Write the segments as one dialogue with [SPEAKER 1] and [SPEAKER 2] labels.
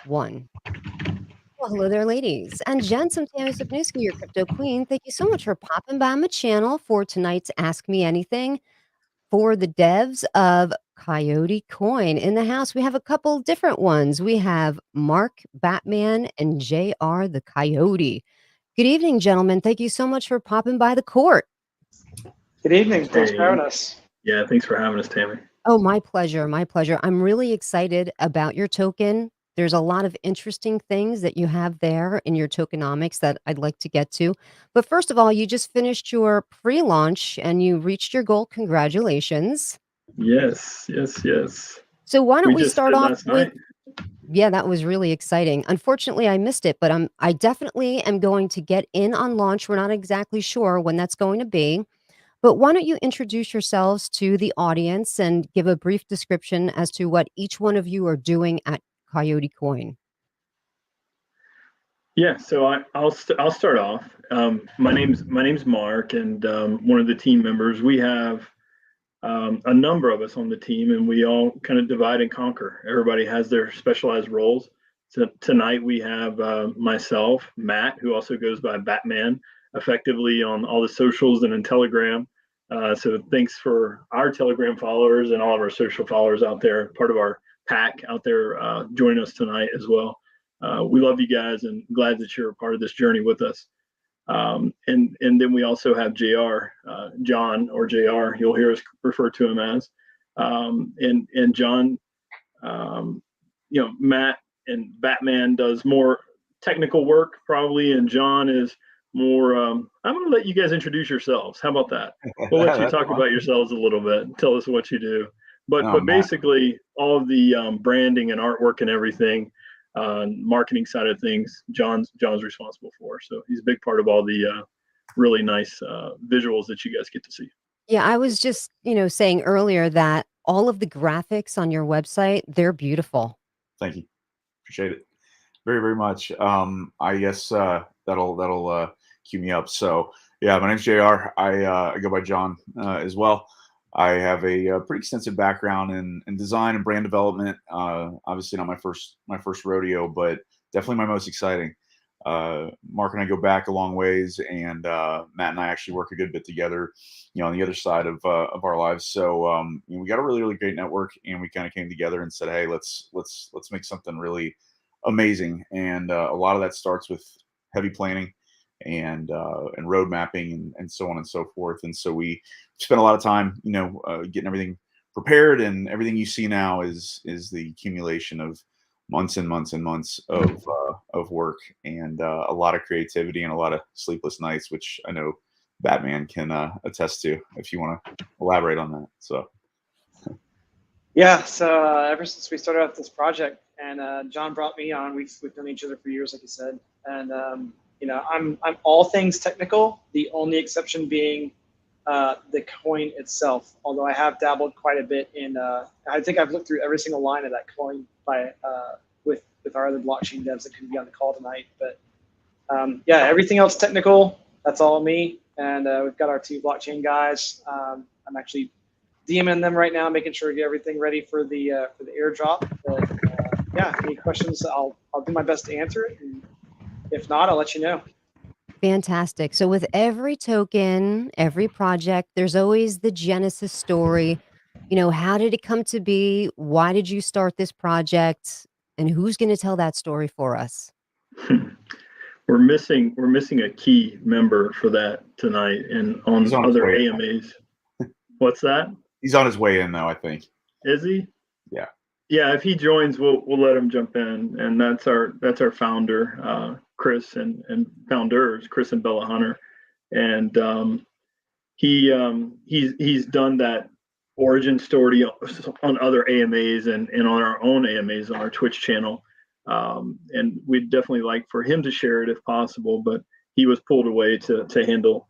[SPEAKER 1] One. Well, hello there, ladies and gents. I'm Tammy Sapnewski, your crypto queen. Thank you so much for popping by my channel for tonight's Ask Me Anything for the devs of Coyote Coin. In the house, we have a couple different ones. We have Mark Batman and JR the Coyote. Good evening, gentlemen. Thank you so much for popping by the court.
[SPEAKER 2] Good evening. Thanks for having
[SPEAKER 3] Hey,
[SPEAKER 2] us.
[SPEAKER 3] yeah, thanks for having us, Tammy.
[SPEAKER 1] Oh, my pleasure. My pleasure. I'm really excited about your token. There's a lot of interesting things that you have there in your tokenomics that I'd like to get to. But first of all, you just finished your pre launch and you reached your goal. Congratulations.
[SPEAKER 3] Yes, yes, yes.
[SPEAKER 1] So, why don't
[SPEAKER 3] We
[SPEAKER 1] we
[SPEAKER 3] just
[SPEAKER 1] start
[SPEAKER 3] did
[SPEAKER 1] off
[SPEAKER 3] last
[SPEAKER 1] with?
[SPEAKER 3] night.
[SPEAKER 1] Yeah, that was really exciting. Unfortunately, I missed it, but I definitely am going to get in on launch. We're not exactly sure when that's going to be. But why don't you introduce yourselves to the audience and give a brief description as to what each one of you are doing at Coyote Coin?
[SPEAKER 3] Yeah, so I'll start off. My name's Mark, and one of the team members. We have a number of us on the team, and we all kind of divide and conquer. Everybody has their specialized roles. So tonight we have myself, Matt, who also goes by Batman, effectively on all the socials and in Telegram. So thanks for our Telegram followers and all of our social followers out there, part of our pack out there, joining us tonight as well. We love you guys and glad that you're a part of this journey with us. And then we also have JR, John or JR. You'll hear us refer to him as. And John, Matt and Batman does more technical work probably, and John is more. I'm going to let you guys introduce yourselves. How about that? We'll let you talk about yourselves a little bit. Tell us what you do. But basically, all of the branding and artwork and everything, marketing side of things, John's responsible for. So he's a big part of all the really nice visuals that you guys get to see.
[SPEAKER 1] Yeah, I was just, saying earlier that all of the graphics on your website, they're beautiful.
[SPEAKER 4] Thank you. Appreciate it very, very much. I guess that'll cue me up. So yeah, my name's JR. I go by John as well. I have a pretty extensive background in design and brand development. Obviously not my first rodeo, but definitely my most exciting. Mark and I go back a long ways, and Matt and I actually work a good bit together, on the other side of our lives. So we got a really, really great network, and we kind of came together and said, hey, let's make something really amazing. And a lot of that starts with heavy planning and road mapping and so on and so forth. And so we spent a lot of time, getting everything prepared, and everything you see now is the accumulation of months and months and months of work, and a lot of creativity and a lot of sleepless nights, which I know Batman can attest to if you want to elaborate on that. So
[SPEAKER 2] Yeah, so ever since we started off this project, and John brought me on, we've known each other for years, like you said, and I'm all things technical. The only exception being the coin itself. Although I have dabbled quite a bit in, I think I've looked through every single line of that coin by with our other blockchain devs that couldn't be on the call tonight. But yeah, everything else technical. That's all me. And we've got our two blockchain guys. I'm actually DMing them right now, making sure to get everything ready for the airdrop. But yeah, any questions, I'll do my best to answer it. And if not, I'll let you know.
[SPEAKER 1] Fantastic. So with every token, every project, there's always the genesis story. How did it come to be? Why did you start this project? And who's going to tell that story for us?
[SPEAKER 3] We're missing a key member for that tonight, and on other AMAs. What's that?
[SPEAKER 4] He's on his way in now, I think.
[SPEAKER 3] Is he?
[SPEAKER 4] Yeah.
[SPEAKER 3] Yeah, if he joins, we'll let him jump in, and that's our founder, Chris, and founders, Chris and Bella Hunter, and he's done that origin story on other AMAs and on our own AMAs on our Twitch channel, and we'd definitely like for him to share it if possible, but he was pulled away to handle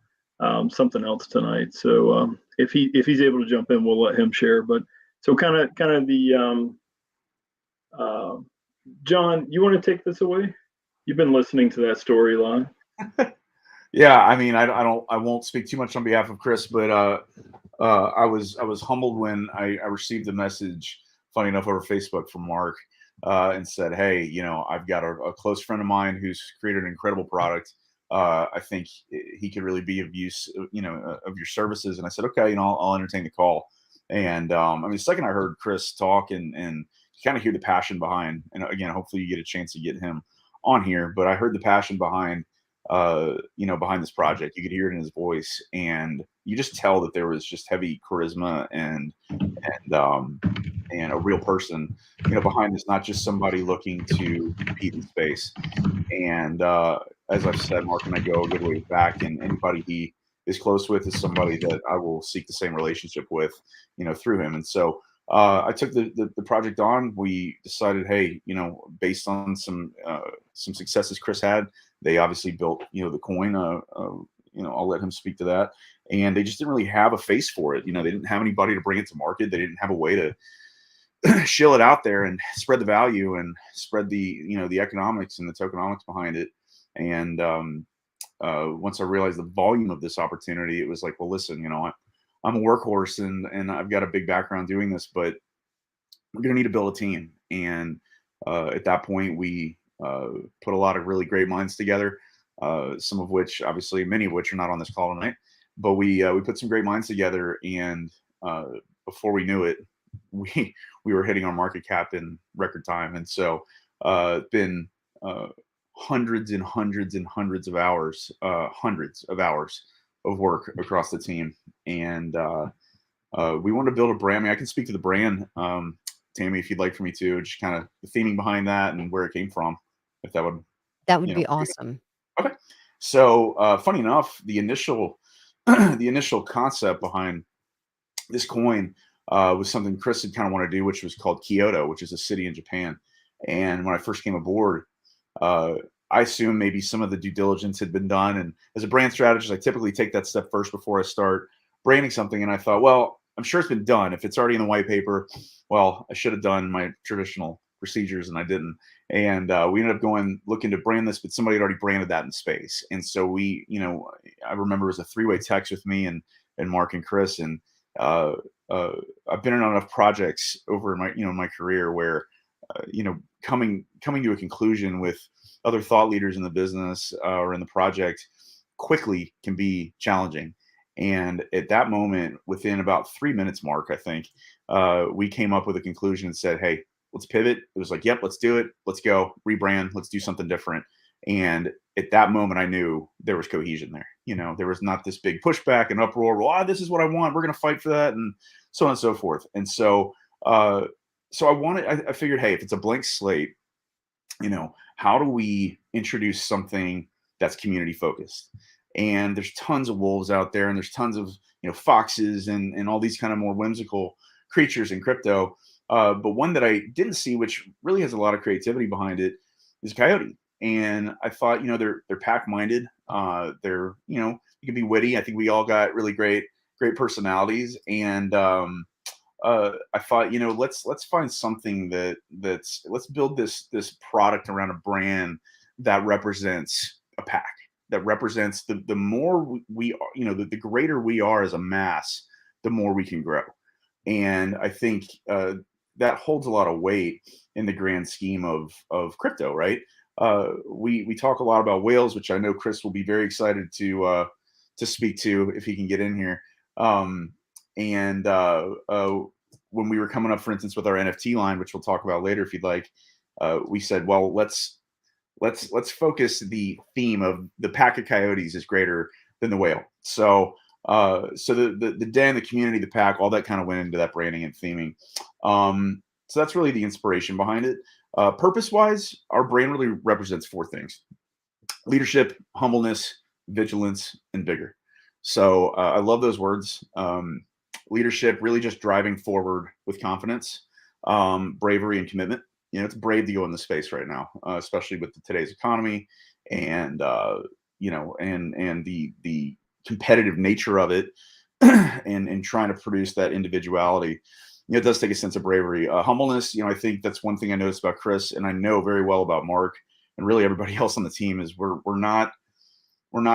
[SPEAKER 3] something else tonight. So if he's able to jump in, we'll let him share. But so kind of the John, you want to take this away? You've been listening to that storyline.
[SPEAKER 4] Yeah, I mean, I won't speak too much on behalf of Chris, but I was humbled when I received the message, funny enough, over Facebook from Mark, and said, hey, I've got a close friend of mine who's created an incredible product. I think he could really be of use, of your services. And I said, okay, I'll entertain the call. And I mean, the second I heard Chris talk and kind of hear the passion behind, and again, hopefully you get a chance to get him on here, but I heard the passion behind, behind this project. You could hear it in his voice, and you just tell that there was just heavy charisma and a real person, behind this, not just somebody looking to compete in space. And as I've said, Mark and I go a good way back, and anybody he is close with is somebody that I will seek the same relationship with, through him. And so I took the project on. We decided, hey, based on some successes Chris had, they obviously built, the coin. I'll let him speak to that. And they just didn't really have a face for it. They didn't have anybody to bring it to market. They didn't have a way to shill it out there and spread the value and spread the economics and the tokenomics behind it. And once I realized the volume of this opportunity, it was like, well, listen, I'm a workhorse and I've got a big background doing this, but we're going to need to build a team. And at that point, we put a lot of really great minds together, some of which, obviously, many of which are not on this call tonight. But we put some great minds together, and before we knew it, we were hitting our market cap in record time. And so it's been hundreds and hundreds and hundreds of hours of work across the team. And we want to build a brand. I mean, I can speak to the brand, Tammy, if you'd like for me to, just kind of the theming behind that and where it came from, if that would.
[SPEAKER 1] That would be awesome.
[SPEAKER 4] Okay. So funny enough, the initial concept behind this coin was something Chris had kind of wanted to do, which was called Kyoto, which is a city in Japan. And when I first came aboard, I assumed maybe some of the due diligence had been done. And as a brand strategist, I typically take that step first before I start branding something. And I thought, well, I'm sure it's been done. If it's already in the white paper, well, I should have done my traditional procedures, and I didn't. And we ended up looking to brand this, but somebody had already branded that in space. And so I remember it was a three-way text with me and Mark and Chris. And I've been in enough projects over my career where coming to a conclusion with other thought leaders in the business or in the project quickly can be challenging. And at that moment, within about 3 minutes, Mark, I think, we came up with a conclusion and said, hey, let's pivot. It was like, yep, let's do it. Let's go rebrand. Let's do something different. And at that moment, I knew there was cohesion there. There was not this big pushback and uproar. Well, this is what I want. We're going to fight for that, and so on and so forth. And so, I figured, hey, if it's a blank slate, how do we introduce something that's community focused? And there's tons of wolves out there, and there's tons of foxes and all these kind of more whimsical creatures in crypto. But one that I didn't see, which really has a lot of creativity behind it, is Coyote. And I thought, they're pack minded. They're you can be witty. I think we all got really great personalities. And I thought, let's find something let's build this product around a brand that represents a pack, that represents the more we are, the greater we are as a mass, the more we can grow. And I think that holds a lot of weight in the grand scheme of crypto, right? We talk a lot about whales, which I know Chris will be very excited to speak to if he can get in here. When we were coming up, for instance, with our NFT line, which we'll talk about later if you'd like, we said, well, let's focus the theme of the pack of coyotes is greater than the whale. So the den, the community, the pack, all that kind of went into that branding and theming. So that's really the inspiration behind it. Purpose-wise, our brand really represents four things: leadership, humbleness, vigilance, and vigor. So I love those words. Leadership, really just driving forward with confidence, bravery, and commitment. It's brave to go in the space right now, especially with today's economy and the competitive nature of it, and trying to produce that individuality. It does take a sense of bravery. Humbleness, I think that's one thing I noticed about Chris, and I know very well about Mark and really everybody else on the team, is we're not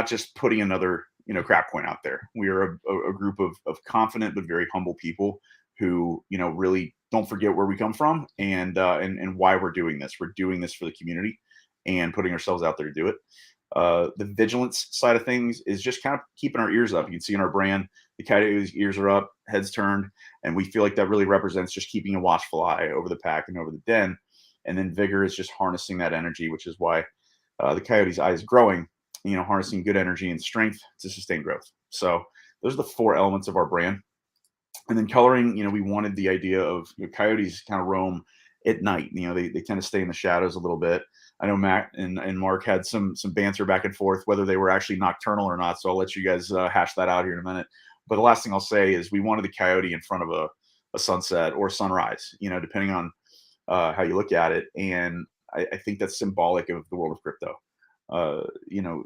[SPEAKER 4] just putting another crap coin out there. We are a group of confident but very humble people who, you know, really don't forget where we come from and why we're doing this. We're doing this for the community and putting ourselves out there to do it. The vigilance side of things is just kind of keeping our ears up. You can see in our brand, the Coyote's ears are up, heads turned, and we feel like that really represents just keeping a watchful eye over the pack and over the den. And then vigor is just harnessing that energy, which is why the Coyote's eye is growing, you know, harnessing good energy and strength to sustain growth. So those are the 4 elements of our brand. And then coloring, you know, we wanted the idea of, you know, coyotes kind of roam at night. You know, they tend to stay in the shadows a little bit. I know Matt and Mark had some banter back and forth, whether they were actually nocturnal or not. So I'll let you guys hash that out here in a minute. But the last thing I'll say is we wanted the coyote in front of a sunset or sunrise, you know, depending on how you look at it. And I think that's symbolic of the world of crypto. You know,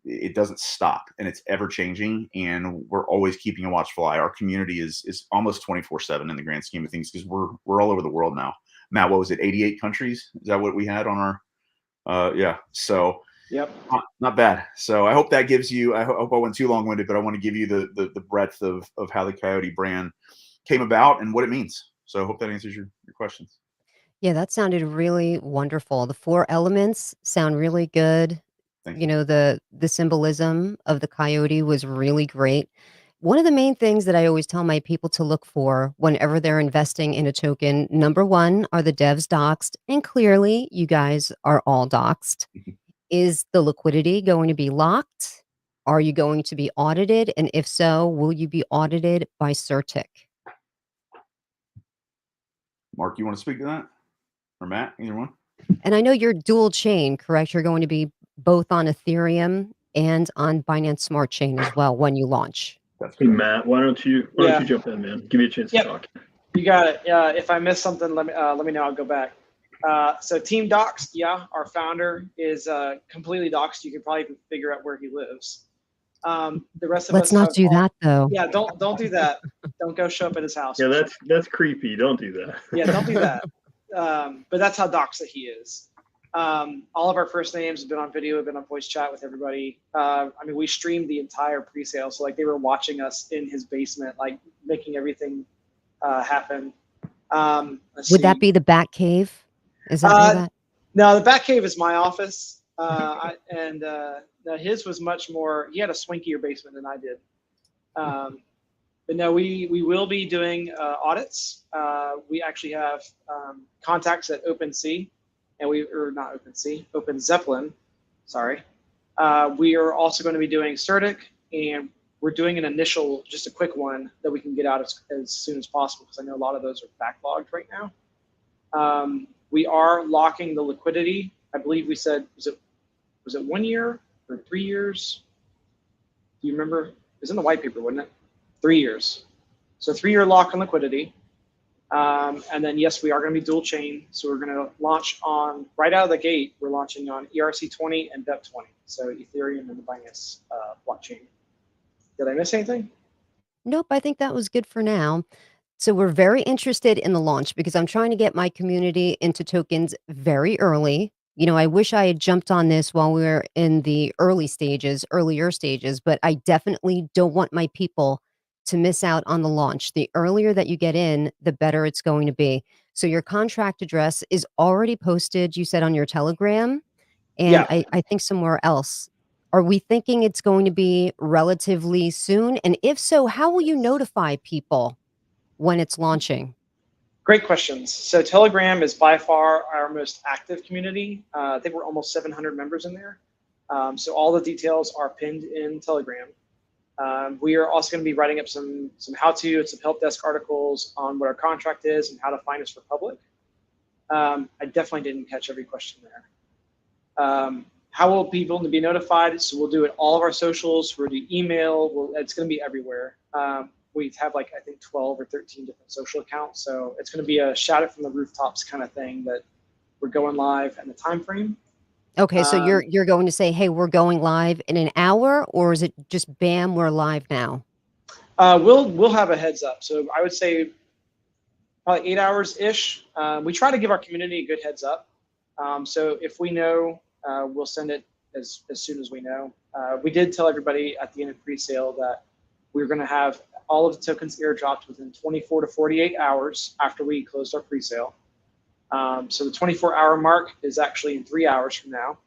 [SPEAKER 4] it doesn't stop, and it's ever changing, and we're always keeping a watchful eye. Our community is almost 24/7 in the grand scheme of things, because we're all over the world now. Matt, what was it, 88 countries? Is that what we had on our yeah, so
[SPEAKER 2] Yep.
[SPEAKER 4] not bad. So I hope that gives you, I hope I went too long-winded, but I want to give you the breadth of how the Coyote brand came about and what it means. So I hope that answers your questions.
[SPEAKER 1] Yeah, that sounded really wonderful. The 4 elements sound really good.
[SPEAKER 4] Thank
[SPEAKER 1] You
[SPEAKER 4] you.
[SPEAKER 1] know, the symbolism of the coyote was really great. One of the main things that I always tell my people to look for whenever they're investing in a token, number 1, are the devs doxed? And clearly, you guys are all doxed. Is the liquidity going to be locked? Are you going to be audited? And if so, will you be audited by CerTic?
[SPEAKER 4] Mark, you want to speak to that? Or Matt, either one?
[SPEAKER 1] And I know you're dual chain, correct? You're going to be both on Ethereum and on Binance Smart Chain as well when you launch.
[SPEAKER 4] That's
[SPEAKER 3] Hey,
[SPEAKER 4] correct.
[SPEAKER 3] Matt, why don't you jump in, man? Give me a chance
[SPEAKER 2] Yep.
[SPEAKER 3] to talk.
[SPEAKER 2] You got it. If I missed something, let me know. I'll go back. So Team Doxed, yeah, our founder is completely doxed. You can probably figure out where he lives. The rest of
[SPEAKER 1] Let's
[SPEAKER 2] us
[SPEAKER 1] not
[SPEAKER 2] have
[SPEAKER 1] do that, though.
[SPEAKER 2] Yeah, don't do that. Don't go show up at his house.
[SPEAKER 3] Yeah, that's creepy. Don't do that.
[SPEAKER 2] Yeah, don't do that. But that's how doxed that he is. All of our first names have been on video, have been on voice chat with everybody. I mean, we streamed the entire pre-sale, so like they were watching us in his basement, like making everything happen.
[SPEAKER 1] Would that be the Bat Cave? Is that where that?
[SPEAKER 2] No, the Batcave is my office, his was much more. He had a swinkier basement than I did. But no, we will be doing audits. We actually have contacts at OpenSea, and Open Zeppelin. Sorry. We are also going to be doing CerTic, and we're doing an initial, just a quick one that we can get out as soon as possible, because I know a lot of those are backlogged right now. We are locking the liquidity. I believe we said, was it 1 year or 3 years? Do you remember? It was in the white paper, wasn't it? 3 years. So 3-year lock on liquidity. And then, yes, we are going to be dual chain. So we're going to launch on, right out of the gate, we're launching on ERC20 and BEP20. So Ethereum and the Binance blockchain. Did I miss anything?
[SPEAKER 1] Nope, I think that was good for now. So we're very interested in the launch because I'm trying to get my community into tokens very early. You know, I wish I had jumped on this while we were in the earlier stages, but I definitely don't want my people to miss out on the launch. The earlier that you get in, the better it's going to be. So your contract address is already posted, you said, on your Telegram, and
[SPEAKER 2] Yeah.
[SPEAKER 1] I think somewhere else. Are we thinking it's going to be relatively soon? And if so, how will you notify people when it's launching?
[SPEAKER 2] Great questions. So Telegram is by far our most active community. I think we're almost 700 members in there. So all the details are pinned in Telegram. We are also going to be writing up some how-to and some help desk articles on what our contract is and how to find us for public. I definitely didn't catch every question there. How will people be notified? So we'll do it all of our socials. We'll do email. It's going to be everywhere. We have like, I think 12 or 13 different social accounts. So it's going to be a shout it from the rooftops kind of thing that we're going live and the time frame.
[SPEAKER 1] Okay, so you're going to say, "Hey, we're going live in an hour," or is it just bam, we're live now?
[SPEAKER 2] We'll have a heads up. So I would say probably 8 hours ish. We try to give our community a good heads up. So if we know, we'll send it as soon as we know. We did tell everybody at the end of pre-sale that we were going to have all of the tokens airdropped within 24 to 48 hours after we closed our presale. So the 24-hour mark is actually in 3 hours from now.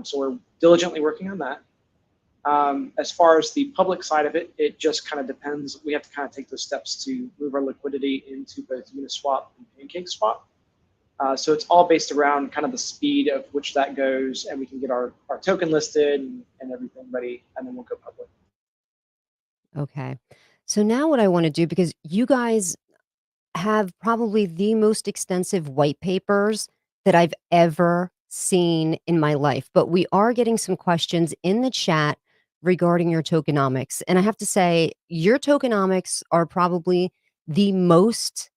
[SPEAKER 2] So we're diligently working on that. As far as the public side of it, it just kind of depends. We have to kind of take those steps to move our liquidity into both Uniswap and PancakeSwap. So it's all based around kind of the speed of which that goes, and we can get our token listed and everything ready, and then we'll go public.
[SPEAKER 1] Okay. So now what I want to do, because you guys have probably the most extensive white papers that I've ever seen in my life, but we are getting some questions in the chat regarding your tokenomics. And I have to say, your tokenomics are probably the most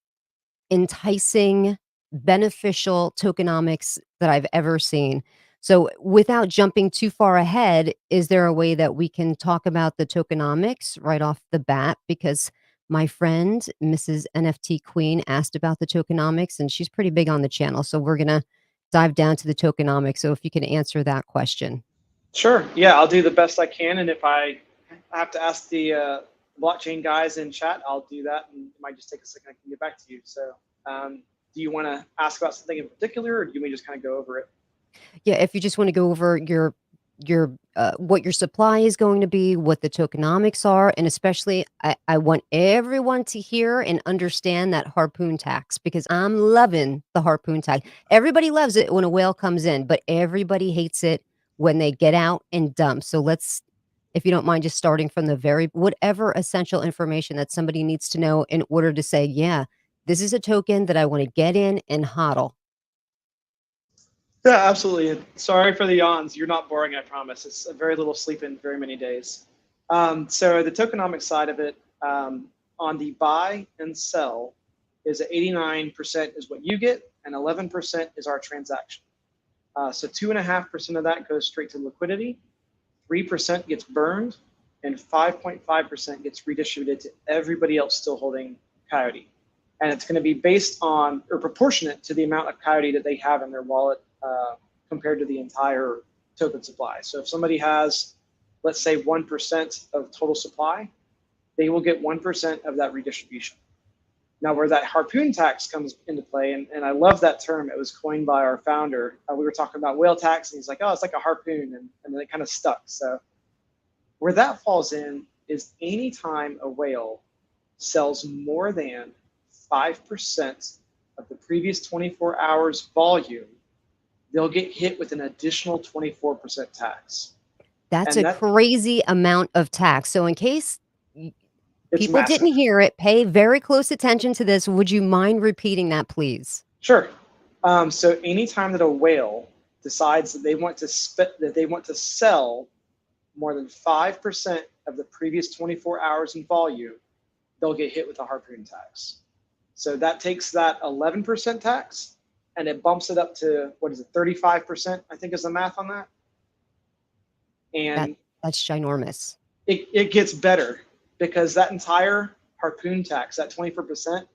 [SPEAKER 1] enticing, beneficial tokenomics that I've ever seen. So, without jumping too far ahead, is there a way that we can talk about the tokenomics right off the bat? Because my friend, Mrs. NFT Queen, asked about the tokenomics, and she's pretty big on the channel. So, we're going to dive down to the tokenomics. So, if you can answer that question.
[SPEAKER 2] Sure. Yeah, I'll do the best I can. And if I have to ask the blockchain guys in chat, I'll do that. And it might just take a second. I can get back to you. So do you want to ask about something in particular, or do you want me to just kind of go over it?
[SPEAKER 1] Yeah, if you just want to go over your what your supply is going to be, what the tokenomics are, and especially I want everyone to hear and understand that harpoon tax, because I'm loving the harpoon tax. Everybody loves it when a whale comes in, but everybody hates it when they get out and dump. So let's, if you don't mind, just starting from the very whatever essential information that somebody needs to know in order to say, yeah, this is a token that I want to get in and hodl.
[SPEAKER 2] Yeah, absolutely. Sorry for the yawns. You're not boring, I promise. It's a very little sleep in very many days. So the tokenomic side of it, on the buy and sell, is 89% is what you get, and 11% is our transaction. So 2.5% of that goes straight to liquidity, 3% gets burned, and 5.5% gets redistributed to everybody else still holding Coyote. And it's going to be based on, or proportionate to the amount of Coyote that they have in their wallet compared to the entire token supply. So if somebody has, let's say, 1% of total supply, they will get 1% of that redistribution. Now, where that harpoon tax comes into play, and I love that term, it was coined by our founder. We were talking about whale tax, and he's like, oh, it's like a harpoon, and then it kind of stuck. So where that falls in is anytime a whale sells more than 5% of the previous 24 hours volume, they'll get hit with an additional 24% tax.
[SPEAKER 1] That's a crazy amount of tax. So in case people didn't hear it, pay very close attention to this. Would you mind repeating that, please?
[SPEAKER 2] Sure. So anytime that a whale decides that they want to sell more than 5% of the previous 24 hours in volume, they'll get hit with a harpoon tax. So that takes that 11% tax and it bumps it up to, what is it, 35%, I think is the math on that. And
[SPEAKER 1] that's ginormous.
[SPEAKER 2] It gets better, because that entire harpoon tax, that 24%,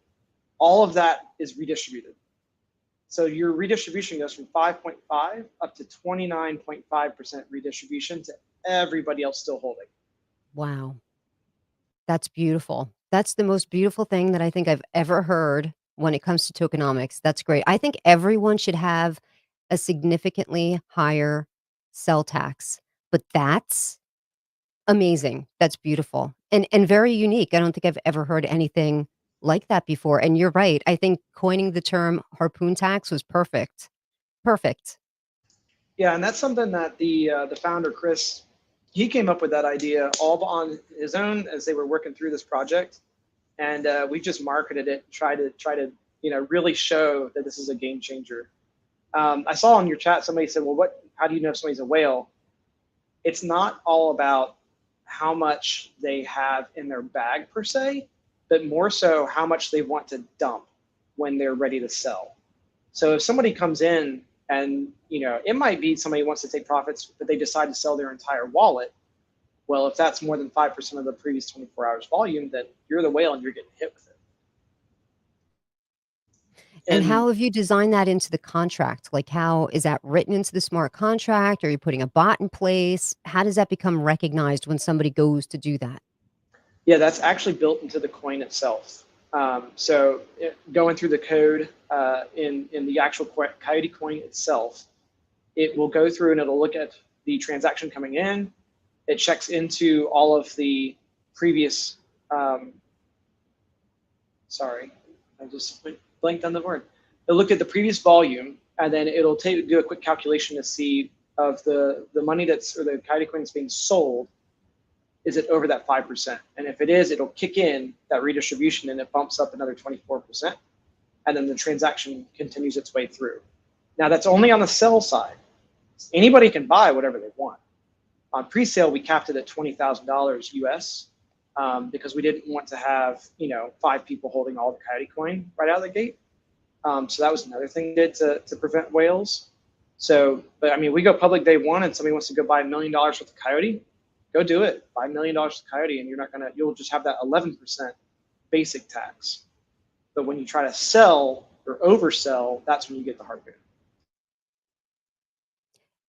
[SPEAKER 2] all of that is redistributed. So your redistribution goes from 5.5 up to 29.5% redistribution to everybody else still holding.
[SPEAKER 1] Wow. That's beautiful. That's the most beautiful thing that I think I've ever heard when it comes to tokenomics. That's great. I think everyone should have a significantly higher sell tax, but that's amazing. That's beautiful and very unique. I don't think I've ever heard anything like that before. And you're right. I think coining the term harpoon tax was perfect. Perfect.
[SPEAKER 2] Yeah, and that's something that the founder, Chris, he came up with that idea all on his own as they were working through this project. And we just marketed it, try to really show that this is a game changer. I saw in your chat somebody said, well, how do you know if somebody's a whale? It's not all about how much they have in their bag per se, but more so how much they want to dump when they're ready to sell. So if somebody comes in and it might be somebody wants to take profits, but they decide to sell their entire wallet. Well, if that's more than 5% of the previous 24 hours volume, then you're the whale and you're getting hit with it.
[SPEAKER 1] And how have you designed that into the contract? Like, how is that written into the smart contract? Are you putting a bot in place? How does that become recognized when somebody goes to do that?
[SPEAKER 2] Yeah, that's actually built into the coin itself. So going through the code in the actual Coyote Coin itself, it will go through and it'll look at the transaction coming in. It checks into all of the previous, sorry, I just blanked on the word. It'll look at the previous volume, and then it'll do a quick calculation to see of the money that's, or the Coyote Coin that's being sold, is it over that 5%? And if it is, it'll kick in that redistribution and it bumps up another 24%. And then the transaction continues its way through. Now that's only on the sell side. Anybody can buy whatever they want. On pre-sale, we capped it at $20,000 US because we didn't want to have 5 people holding all the Coyote Coin right out of the gate. So that was another thing we did to prevent whales. So, but I mean, we go public day one and somebody wants to go buy $1 million worth of Coyote, go do it. Buy $1 million of Coyote, and you'll just have that 11% basic tax. But when you try to sell or oversell, that's when you get the harpoon.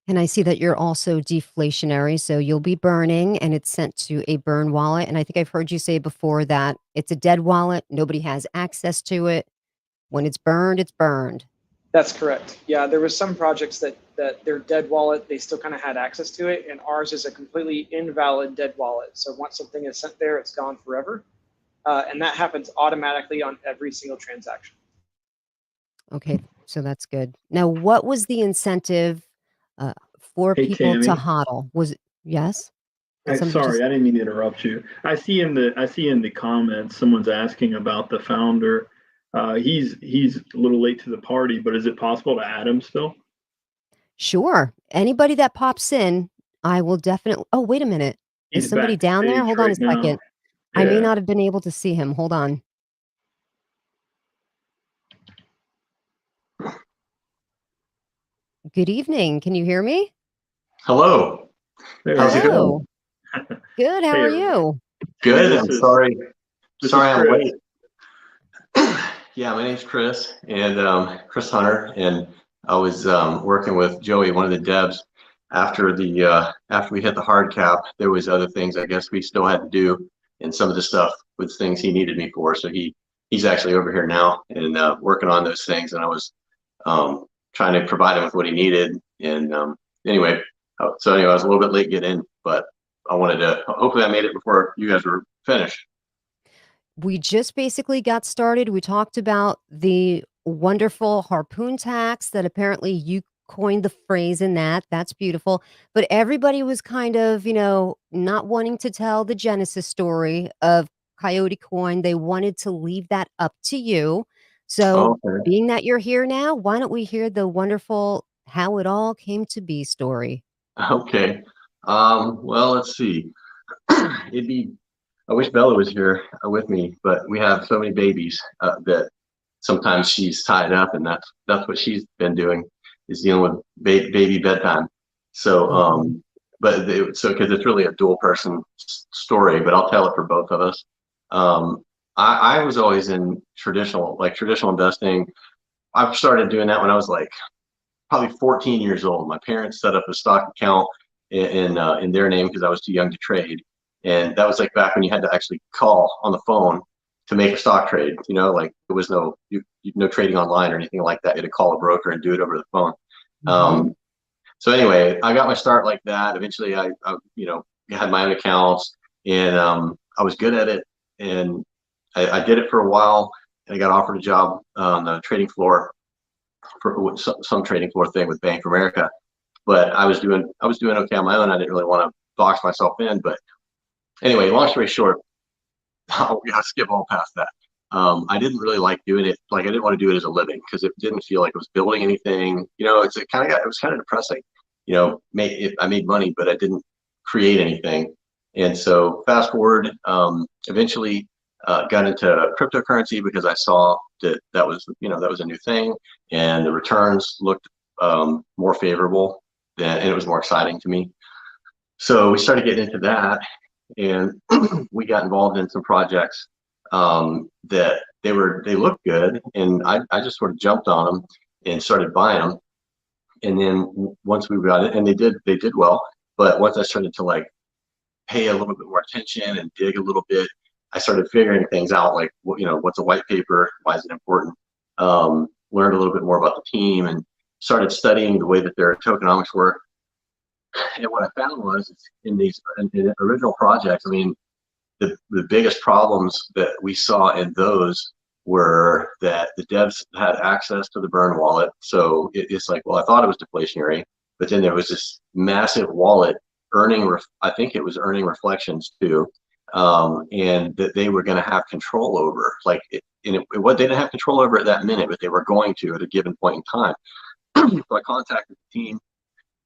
[SPEAKER 1] And I see that you're also deflationary, so you'll be burning and it's sent to a burn wallet. And I think I've heard you say before that it's a dead wallet. Nobody has access to it. When it's burned, it's burned.
[SPEAKER 2] That's correct. Yeah, there was some projects that their dead wallet, they still kind of had access to it, and ours is a completely invalid dead wallet. So once something is sent there, it's gone forever. And that happens automatically on every single transaction.
[SPEAKER 1] Okay, so that's good. Now, what was the incentive for
[SPEAKER 3] Hey,
[SPEAKER 1] people to
[SPEAKER 3] Tammy.
[SPEAKER 1] hodl? Was it, yes? Did
[SPEAKER 3] I'm
[SPEAKER 1] somebody
[SPEAKER 3] sorry,
[SPEAKER 1] just,
[SPEAKER 3] I didn't mean to interrupt you. I see in the comments someone's asking about the founder. He's a little late to the party, but is it possible to add him still?
[SPEAKER 1] sure. Anybody that pops in, I will definitely. Oh, wait a minute. Is
[SPEAKER 3] He's
[SPEAKER 1] somebody down there?
[SPEAKER 3] backstage
[SPEAKER 1] Hold on a
[SPEAKER 3] right now.
[SPEAKER 1] second. I may
[SPEAKER 3] Yeah.
[SPEAKER 1] not have been able to see him. Hold on. Good evening. Can you hear me?
[SPEAKER 5] Hello.
[SPEAKER 3] There
[SPEAKER 5] How's
[SPEAKER 3] we
[SPEAKER 5] it
[SPEAKER 3] go.
[SPEAKER 1] Hello. Good. How
[SPEAKER 3] Hey,
[SPEAKER 1] are
[SPEAKER 3] everybody.
[SPEAKER 1] you?
[SPEAKER 5] Good.
[SPEAKER 3] This
[SPEAKER 5] I'm
[SPEAKER 3] is
[SPEAKER 5] sorry.
[SPEAKER 3] this
[SPEAKER 5] Sorry
[SPEAKER 3] is
[SPEAKER 5] I'm
[SPEAKER 3] Chris.
[SPEAKER 5] late. Yeah, my name's Chris and Chris Hunter, and I was working with Joey, one of the devs. After we hit the hard cap, there was other things I guess we still had to do, and some of the stuff was things he needed me for. So he's actually over here now and working on those things, and I was trying to provide him with what he needed. And anyway, I was a little bit late getting in, but I wanted to. Hopefully, I made it before you guys were finished.
[SPEAKER 1] We just basically got started. We talked about the wonderful harpoon tax that apparently you coined the phrase in that. That's beautiful. But everybody was kind of, not wanting to tell the genesis story of Coyote Coin. They wanted to leave that up to you. So,
[SPEAKER 5] Okay.
[SPEAKER 1] being that you're here now, why don't we hear the wonderful how it all came to be story?
[SPEAKER 5] Okay. Well, let's see. It'd be. I wish Bella was here with me, but we have so many babies that sometimes she's tied up, and that's what she's been doing, is dealing with baby bedtime. So,
[SPEAKER 1] Mhm.
[SPEAKER 5] so because it's really a dual person story, but I'll tell it for both of us. I was always in traditional investing. I started doing that when I was like probably 14 years old. My parents set up a stock account in their name because I was too young to trade, and that was like back when you had to actually call on the phone to make a stock trade. Like there was no trading online or anything like that. You had to call a broker and do it over the phone.
[SPEAKER 1] Mhm.
[SPEAKER 5] So anyway, I got my start like that. Eventually, I had my own accounts, and I was good at it, and I did it for a while. And I got offered a job on the trading floor for some trading floor thing with Bank of America. But I was doing okay on my own. I didn't really want to box myself in. But anyway, long story short, I'll skip all past that. I didn't really like doing it. Like I didn't want to do it as a living because it didn't feel like it was building anything. It was kind of depressing. I made money, but I didn't create anything. And so fast forward, eventually got into cryptocurrency because I saw that was a new thing, and the returns looked more favorable and it was more exciting to me. So we started getting into that, and we got involved in some projects that they looked good, and I just sort of jumped on them and started buying them. And then once we got it, and they did well, but once I started to like pay a little bit more attention and dig a little bit, I started figuring things out, like, what's a white paper? Why is it important? Learned a little bit more about the team and started studying the way that their tokenomics work. And what I found was in the original projects, I mean, the biggest problems that we saw in those were that the devs had access to the burn wallet. So it's like, well, I thought it was deflationary, but then there was this massive wallet earning, I think it was earning reflections too. And that they were going to have control over, like, they didn't have control over it that minute, but they were going to at a given point in time. So I contacted the team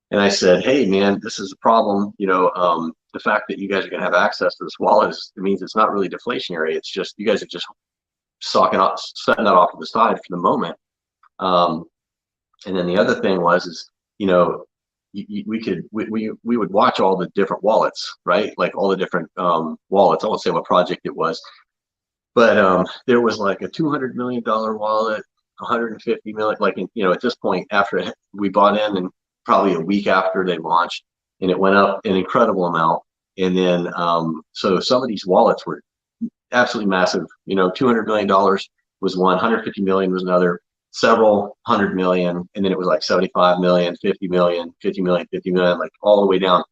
[SPEAKER 5] and I said, hey man, this is a problem. The fact that you guys are going to have access to this wallet it means it's not really deflationary. It's just, you guys are just setting that off to the side for the moment. And then the other thing was, we would watch all the different wallets, right? Like all the different wallets. I won't say what project it was, but there was like a $200 million wallet, 150 million, like, at this point, after we bought in, and probably a week after they launched, and it went up an incredible amount. And then so some of these wallets were absolutely massive. $200 million was one, 150 million was another, several hundred million, and then it was like 75 million, 50 million, 50 million, 50 million, like all the way down.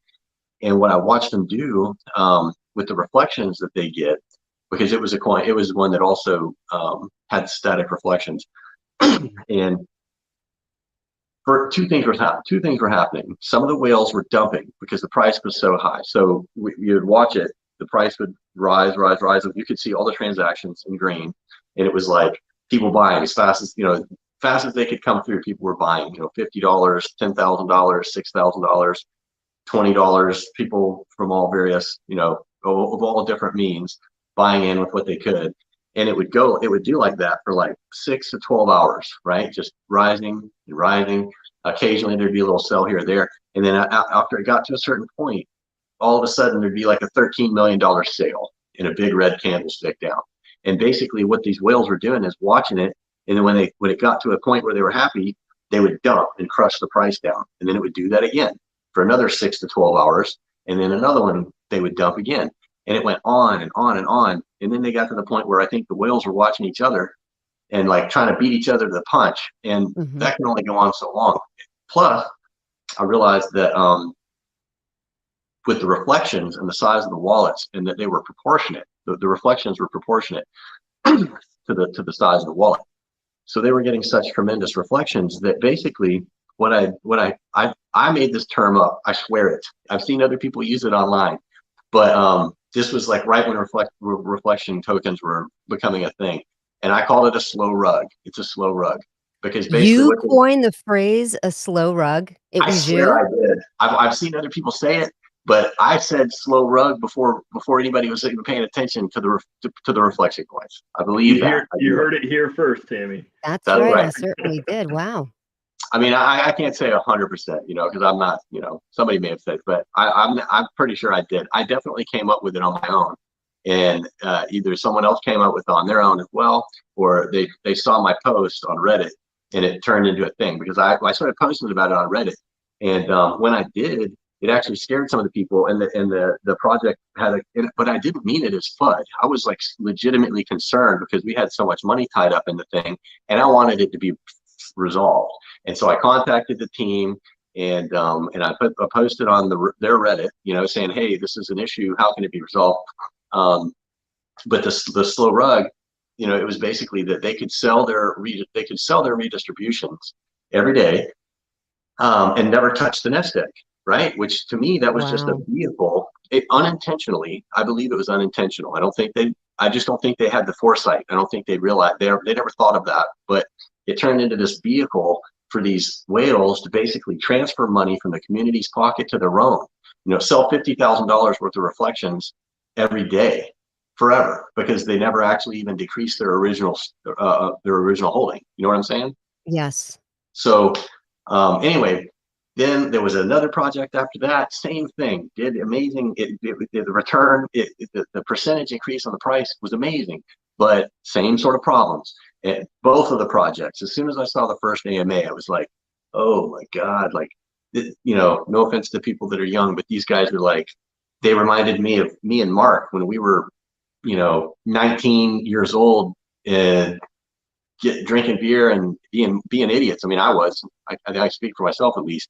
[SPEAKER 5] And what I watched them do with the reflections that they get, because it was one that also had static reflections. And for two things were happening. Some of the whales were dumping because the price was so high. So you'd watch it, the price would rise. You could see all the transactions in green, and it was like people buying as fast as they could come through. People were buying, $50, $10,000, $6,000, $20. People from all various, of all different means, buying in with what they could. And it would do like that for like 6 to 12 hours, right? Just rising and rising. Occasionally there'd be a little sell here or there. And then after it got to a certain point, all of a sudden there'd be like a $13 million sale in a big red candlestick down. And basically what these whales were doing is watching it. And then when it got to a point where they were happy, they would dump and crush the price down. And then it would do that again for another 6 to 12 hours. And then another one, they would dump again. And it went on and on and on. And then they got to the point where I think the whales were watching each other and like trying to beat each other to the punch. And that can only go on so long. Plus, I realized that with the reflections and the size of the wallets, and that they were proportionate, the reflections were proportionate to the size of the wallet. So they were getting such tremendous reflections that basically I made this term up. I swear it. I've seen other people use it online, but this was like right when reflection tokens were becoming a thing. And I called it a slow rug. It's a slow rug because basically
[SPEAKER 1] you coined the phrase "a slow rug." It was
[SPEAKER 5] I swear
[SPEAKER 1] you.
[SPEAKER 5] I did. I've seen other people say it, but I said slow rug before anybody was even paying attention to the reflection coins. I believe that.
[SPEAKER 3] You heard it here first, Tammy.
[SPEAKER 1] That's right. I certainly did. Wow.
[SPEAKER 5] I mean, I can't say 100%, because I'm not, somebody may have said, but I'm pretty sure I did. I definitely came up with it on my own, and either someone else came up with it on their own as well, or they saw my post on Reddit and it turned into a thing, because I started posting about it on Reddit, and when I did, it actually scared some of the people, and the project but I didn't mean it as FUD. I was like legitimately concerned because we had so much money tied up in the thing, and I wanted it to be resolved. And so I contacted the team, and I posted on their Reddit, saying, hey, this is an issue. How can it be resolved? But the slow rug, it was basically that they could sell their redistributions every day, and never touch the nest egg, right? Which to me, that was just a vehicle. Unintentionally, I believe it was unintentional. I just don't think they had the foresight. I don't think they realized they never thought of that, but it turned into this vehicle for these whales to basically transfer money from the community's pocket to their own. Sell $50,000 worth of reflections every day, forever, because they never actually even decreased their original holding. You know what I'm saying?
[SPEAKER 1] Yes.
[SPEAKER 5] So anyway, then there was another project after that, same thing, did amazing. The return, the percentage increase on the price was amazing, but same sort of problems. And both of the projects, as soon as I saw the first AMA, I was like, oh my God, like, no offense to people that are young, but these guys were like, they reminded me of me and Mark when we were 19 years old and drinking beer and being idiots. I mean, I speak for myself at least.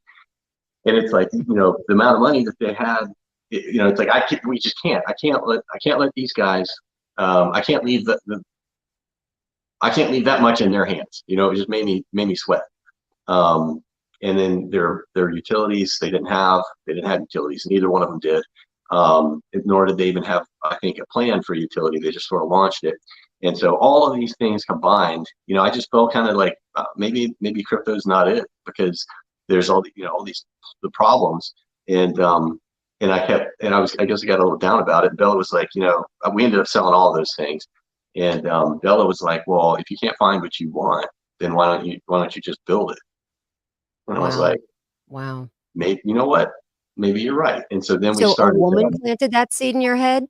[SPEAKER 5] And it's like, the amount of money that they had, it's like, we just can't, I can't let these guys, I can't leave I can't leave that much in their hands. It just made me sweat. And then their utilities, they didn't have utilities. Neither one of them did. Nor did they even have, I think, a plan for utility. They just sort of launched it. And so all of these things combined, I just felt kind of like maybe crypto's not it, because there's all the problems. And I guess I got a little down about it. And Bella was like, we ended up selling all of those things. And Bella was like, well, if you can't find what you want, then why don't you just build it? And I was like,
[SPEAKER 1] wow.
[SPEAKER 5] maybe, you know what? Maybe you're right. And so then we
[SPEAKER 1] So a
[SPEAKER 5] started.
[SPEAKER 1] woman planted that seed in your head?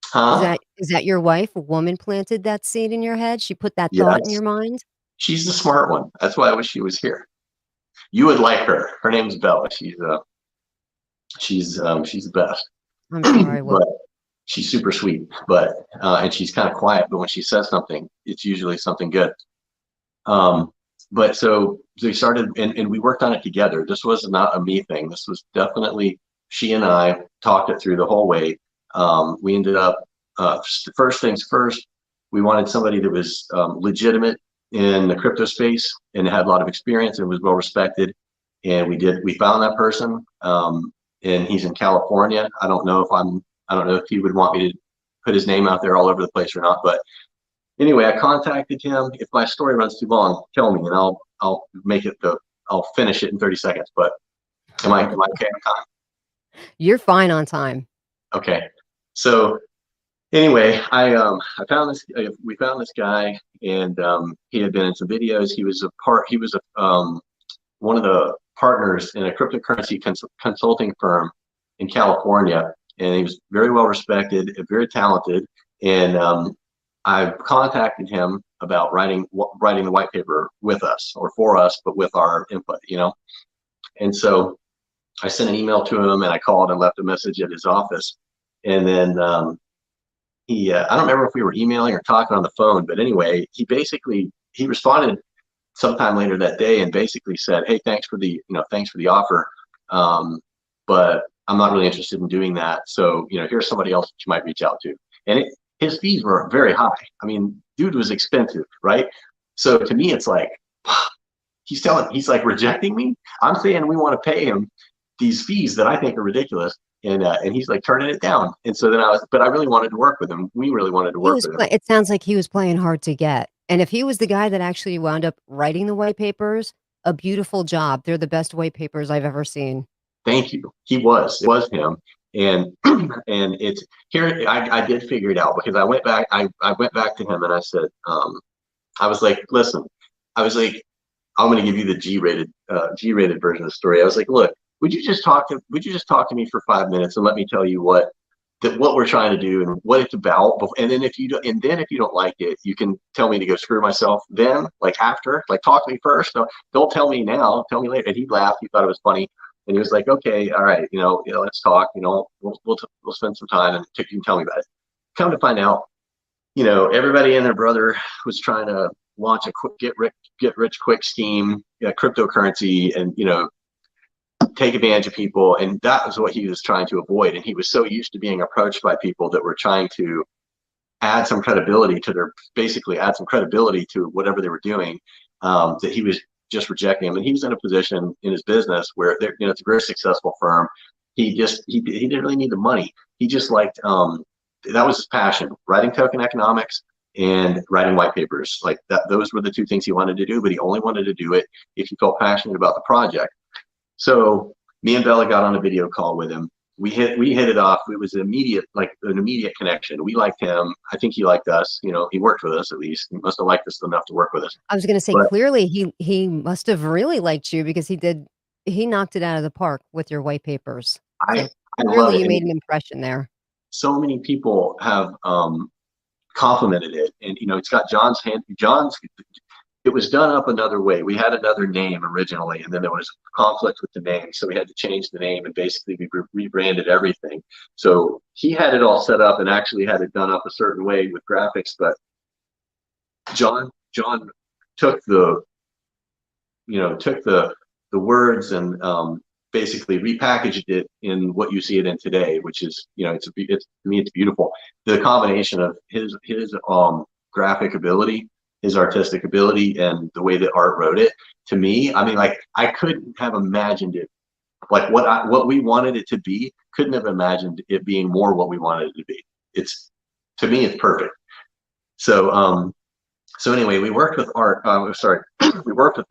[SPEAKER 5] Huh?
[SPEAKER 1] Is that your wife? A woman planted that seed in your head? She put that thought in
[SPEAKER 5] Yes.
[SPEAKER 1] your mind?
[SPEAKER 5] She's the smart one. That's why I wish she was here. You would like her. Her name's Bella. She's the best.
[SPEAKER 1] I'm sure I will.
[SPEAKER 5] But she's super sweet. But and she's kind of quiet. But when she says something, it's usually something good. But so they started, and we worked on it together. This was not a me thing. This was definitely, she and I talked it through the whole way. We ended up, first things first, we wanted somebody that was legitimate in the crypto space and had a lot of experience and was well respected. And we found that person, and he's in California. I don't know if he would want me to put his name out there all over the place or not, but anyway, I contacted him. If my story runs too long, tell me, and I'll finish it in 30 seconds. But am I okay on time?
[SPEAKER 1] You're fine on time.
[SPEAKER 5] Okay. So anyway, we found this guy, and he had been in some videos. He was one of the partners in a cryptocurrency consulting firm in California, and he was very well respected, very talented, and I contacted him about writing the white paper with us, or for us, but with our input, And so I sent an email to him, and I called and left a message at his office. And then I don't remember if we were emailing or talking on the phone, but anyway, he responded sometime later that day and basically said, "Hey, thanks for the offer, but I'm not really interested in doing that. So here's somebody else that you might reach out to." And his fees were very high. I mean, dude was expensive, right? So to me, it's like, he's like rejecting me. I'm saying we want to pay him these fees that I think are ridiculous, and he's like turning it down. And so then but I really wanted to work with him. We really wanted to work with him.
[SPEAKER 1] It sounds like he was playing hard to get. And if he was the guy that actually wound up writing the white papers, a beautiful job. They're the best white papers I've ever seen.
[SPEAKER 5] Thank you. It was him. And it's here. I did figure it out, because I went back to him and I said, I was like, listen, I'm going to give you the G-rated version of the story. I was like, look, would you just talk to me for 5 minutes and let me tell you what we're trying to do and what it's about. And then if you don't like it, you can tell me to go screw myself. Then, like after, like talk to me first. Don't tell me now. Tell me later. And he laughed. He thought it was funny. And he was like, okay, all right, let's talk. We'll spend some time and you can tell me about it. Come to find out, everybody and their brother was trying to launch a quick get rich quick scheme, cryptocurrency, and take advantage of people. And that was what he was trying to avoid. And he was so used to being approached by people that were trying to add some credibility to whatever they were doing, that he was just rejecting them. And he was in a position in his business where it's a very successful firm. He didn't really need the money. He just liked, that was his passion, writing token economics and writing white papers. Like that, those were the two things he wanted to do, but he only wanted to do it if he felt passionate about the project. So me and Bella got on a video call with him. We hit it off. It was an immediate connection. We liked him. I think he liked us. He worked with us at least. He must have liked us enough to work with us.
[SPEAKER 1] I was going to say, clearly he must have really liked you, because he knocked it out of the park with your white papers.
[SPEAKER 5] I
[SPEAKER 1] clearly you made an impression there.
[SPEAKER 5] So many people have complimented it, and it's got John's hand. it was done up another way. We had another name originally, and then there was conflict with the name, so we had to change the name, and basically we rebranded everything. So he had it all set up and actually had it done up a certain way with graphics, but John took the words and basically repackaged it in what you see it in today, which is, to me it's beautiful. The combination of his graphic ability, his artistic ability, and the way that Art wrote it, to me, I mean, like, I couldn't have imagined it, like what we wanted it to be, couldn't have imagined it being more what we wanted it to be. To me, it's perfect. So anyway, we worked with Art. We worked with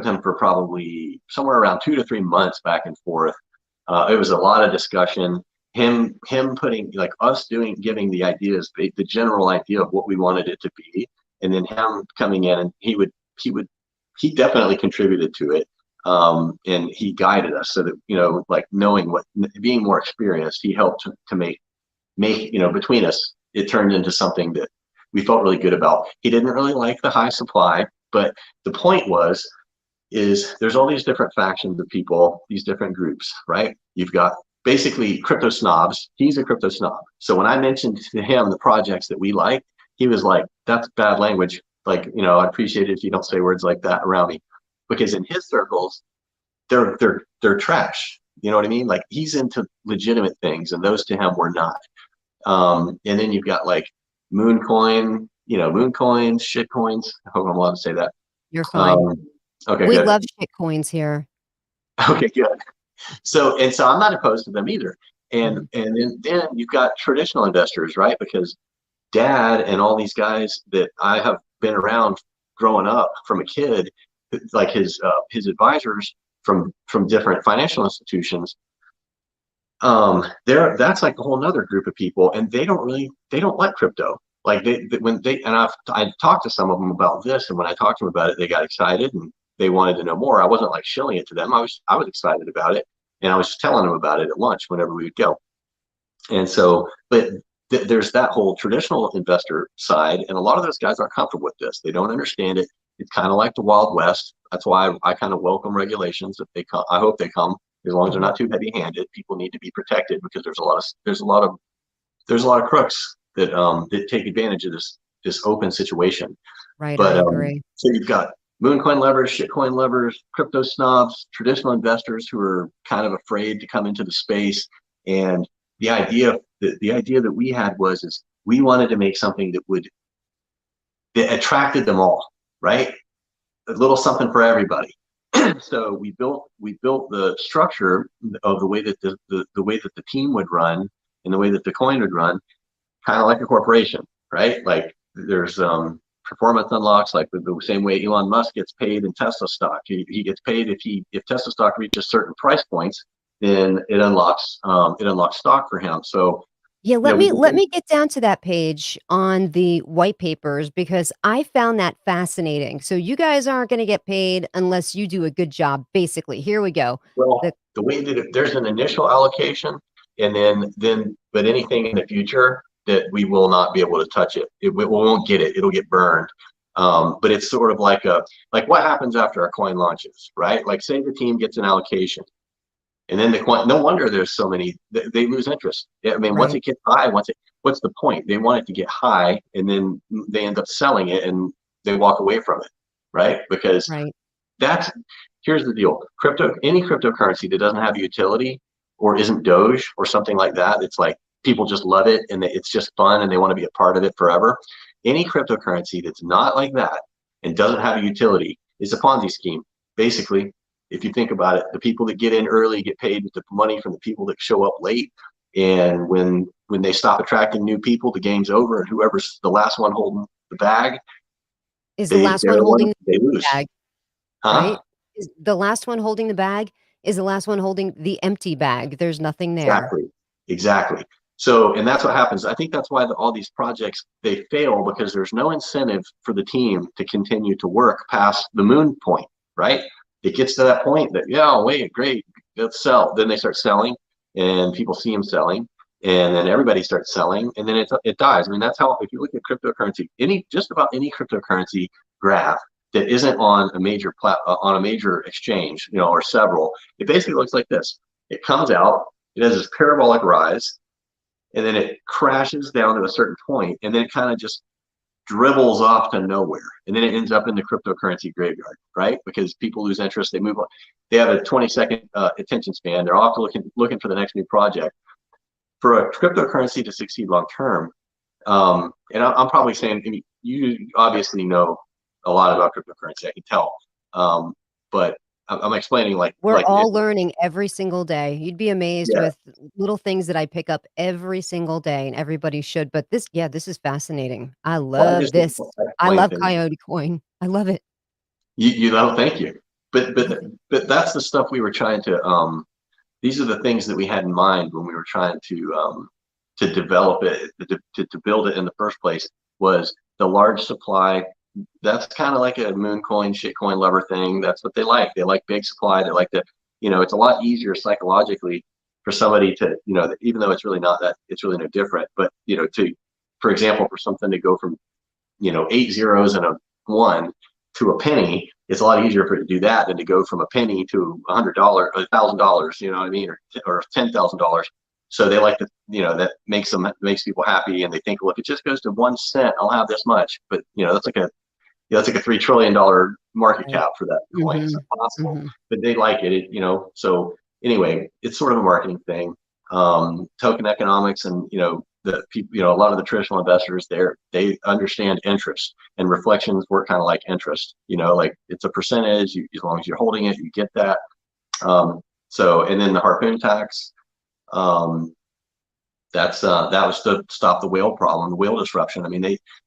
[SPEAKER 5] him for probably somewhere around 2 to 3 months back and forth. It was a lot of discussion. Him putting, like, us giving the ideas, the general idea of what we wanted it to be, and then him coming in, and he definitely contributed to it. And he guided us so that, like, being more experienced, he helped to make, between us, it turned into something that we felt really good about. He didn't really like the high supply, but the point is there's all these different factions of people, these different groups, right? You've got basically crypto snobs. He's a crypto snob. So when I mentioned to him the projects that we liked, he was like, that's bad language. Like, I appreciate it if you don't say words like that around me, because in his circles, they're trash. You know what I mean? Like, he's into legitimate things, and those to him were not. And then you've got, like, moon coins, shit coins. I hope I'm allowed to say that.
[SPEAKER 1] You're fine.
[SPEAKER 5] Okay,
[SPEAKER 1] we
[SPEAKER 5] good.
[SPEAKER 1] love shit coins here.
[SPEAKER 5] Okay, good. So I'm not opposed to them either. And then you've got traditional investors, right? Because Dad and all these guys that I have been around growing up from a kid, like his advisors from different financial institutions, that's like a whole nother group of people, and they don't like crypto. Like, I've talked to some of them about this, and when I talked to them about it, they got excited and they wanted to know more. I wasn't like shilling it to them. I was excited about it, and I was just telling them about it at lunch whenever we would go. And so, but there's that whole traditional investor side, and a lot of those guys aren't comfortable with this. They don't understand it. It's kind of like the Wild West. That's why I kind of welcome regulations if they come. I hope they come, as long as they're not too heavy-handed. People need to be protected, because there's a lot of crooks that take advantage of this open situation.
[SPEAKER 1] Right,
[SPEAKER 5] But
[SPEAKER 1] I agree.
[SPEAKER 5] so you've got moon coin lovers, shit coin lovers, crypto snobs, traditional investors who are kind of afraid to come into the space. And the idea that we had is we wanted to make something that attracted them all, right? A little something for everybody. So we built the structure of the way that the way that the team would run and the way that the coin would run, kind of like a corporation, right? Like, there's performance unlocks, like the same way Elon Musk gets paid in Tesla stock. He gets paid if Tesla stock reaches certain price points, then it unlocks stock for him. So
[SPEAKER 1] yeah, let me get down to that page on the white papers, because I found that fascinating. So you guys aren't going to get paid unless you do a good job. Basically, here we go.
[SPEAKER 5] Well, the way that there's an initial allocation, and then but anything in the future that we will not be able to touch it. We won't get it. It'll get burned. But it's sort of like what happens after a coin launches, right? Like, say the team gets an allocation, and then the coin, no wonder there's so many, they lose interest. I mean, once it gets high, what's the point? They want it to get high, and then they end up selling it and they walk away from it, right? Because here's the deal. Any cryptocurrency that doesn't have utility or isn't Doge or something like that, it's like, people just love it and it's just fun and they want to be a part of it forever. Any cryptocurrency that's not like that and doesn't have a utility is a Ponzi scheme. Basically, if you think about it, the people that get in early get paid with the money from the people that show up late. And when they stop attracting new people, the game's over, and whoever's the last one holding the bag
[SPEAKER 1] is the last one holding
[SPEAKER 5] they lose.
[SPEAKER 1] The bag, right? Is the last one holding the bag is the last one holding the empty bag. There's nothing there.
[SPEAKER 5] Exactly. So, and that's what happens. I think that's why all these projects, they fail, because there's no incentive for the team to continue to work past the moon point, right? It gets to that point that, yeah, wait, great, let's sell. Then they start selling, and people see them selling. and then everybody starts selling, and then it dies. I mean, that's how, if you look at cryptocurrency, just about any cryptocurrency graph that isn't on a major on a major exchange, or several, it basically looks like this. It comes out, it has this parabolic rise, and then it crashes down to a certain point, and then it kind of just dribbles off to nowhere, and then it ends up in the cryptocurrency graveyard, right? Because people lose interest, they move on, they have a 20-second attention span, they're off to looking for the next new project. For a cryptocurrency to succeed long term, and I'm probably saying, I mean, you obviously know a lot about cryptocurrency, I can tell, but I'm explaining
[SPEAKER 1] We're all learning every single day. You'd be amazed
[SPEAKER 5] Yeah.
[SPEAKER 1] with little things that I pick up every single day, and everybody should. But this is fascinating. I love this. I love Coyote Coin. I love it.
[SPEAKER 5] You know, thank you. But that's the stuff we were trying to. These are the things that we had in mind when we were trying to develop it, to build it in the first place. Was the large supply. That's kind of like a moon coin, shitcoin lover thing. That's what they like. They like big supply. They like it's a lot easier psychologically for somebody to, even though it's really not that, it's really no different. But, for example, for something to go from, 8 zeros and a 1 to a penny, it's a lot easier for it to do that than to go from a penny to $100, $1,000, you know what I mean? Or $10,000. So they like that makes people happy. And they think, well, if it just goes to 1 cent, I'll have this much. But, that's like a $3 trillion market cap for that coin. It's impossible, but they like it. So anyway, it's sort of a marketing thing. Token economics, and the people, a lot of the traditional investors, they understand interest, and reflections work kind of like interest. Like it's a percentage. As long as you're holding it, you get that. And then the harpoon tax. That was to stop the whale problem, the whale disruption. I mean,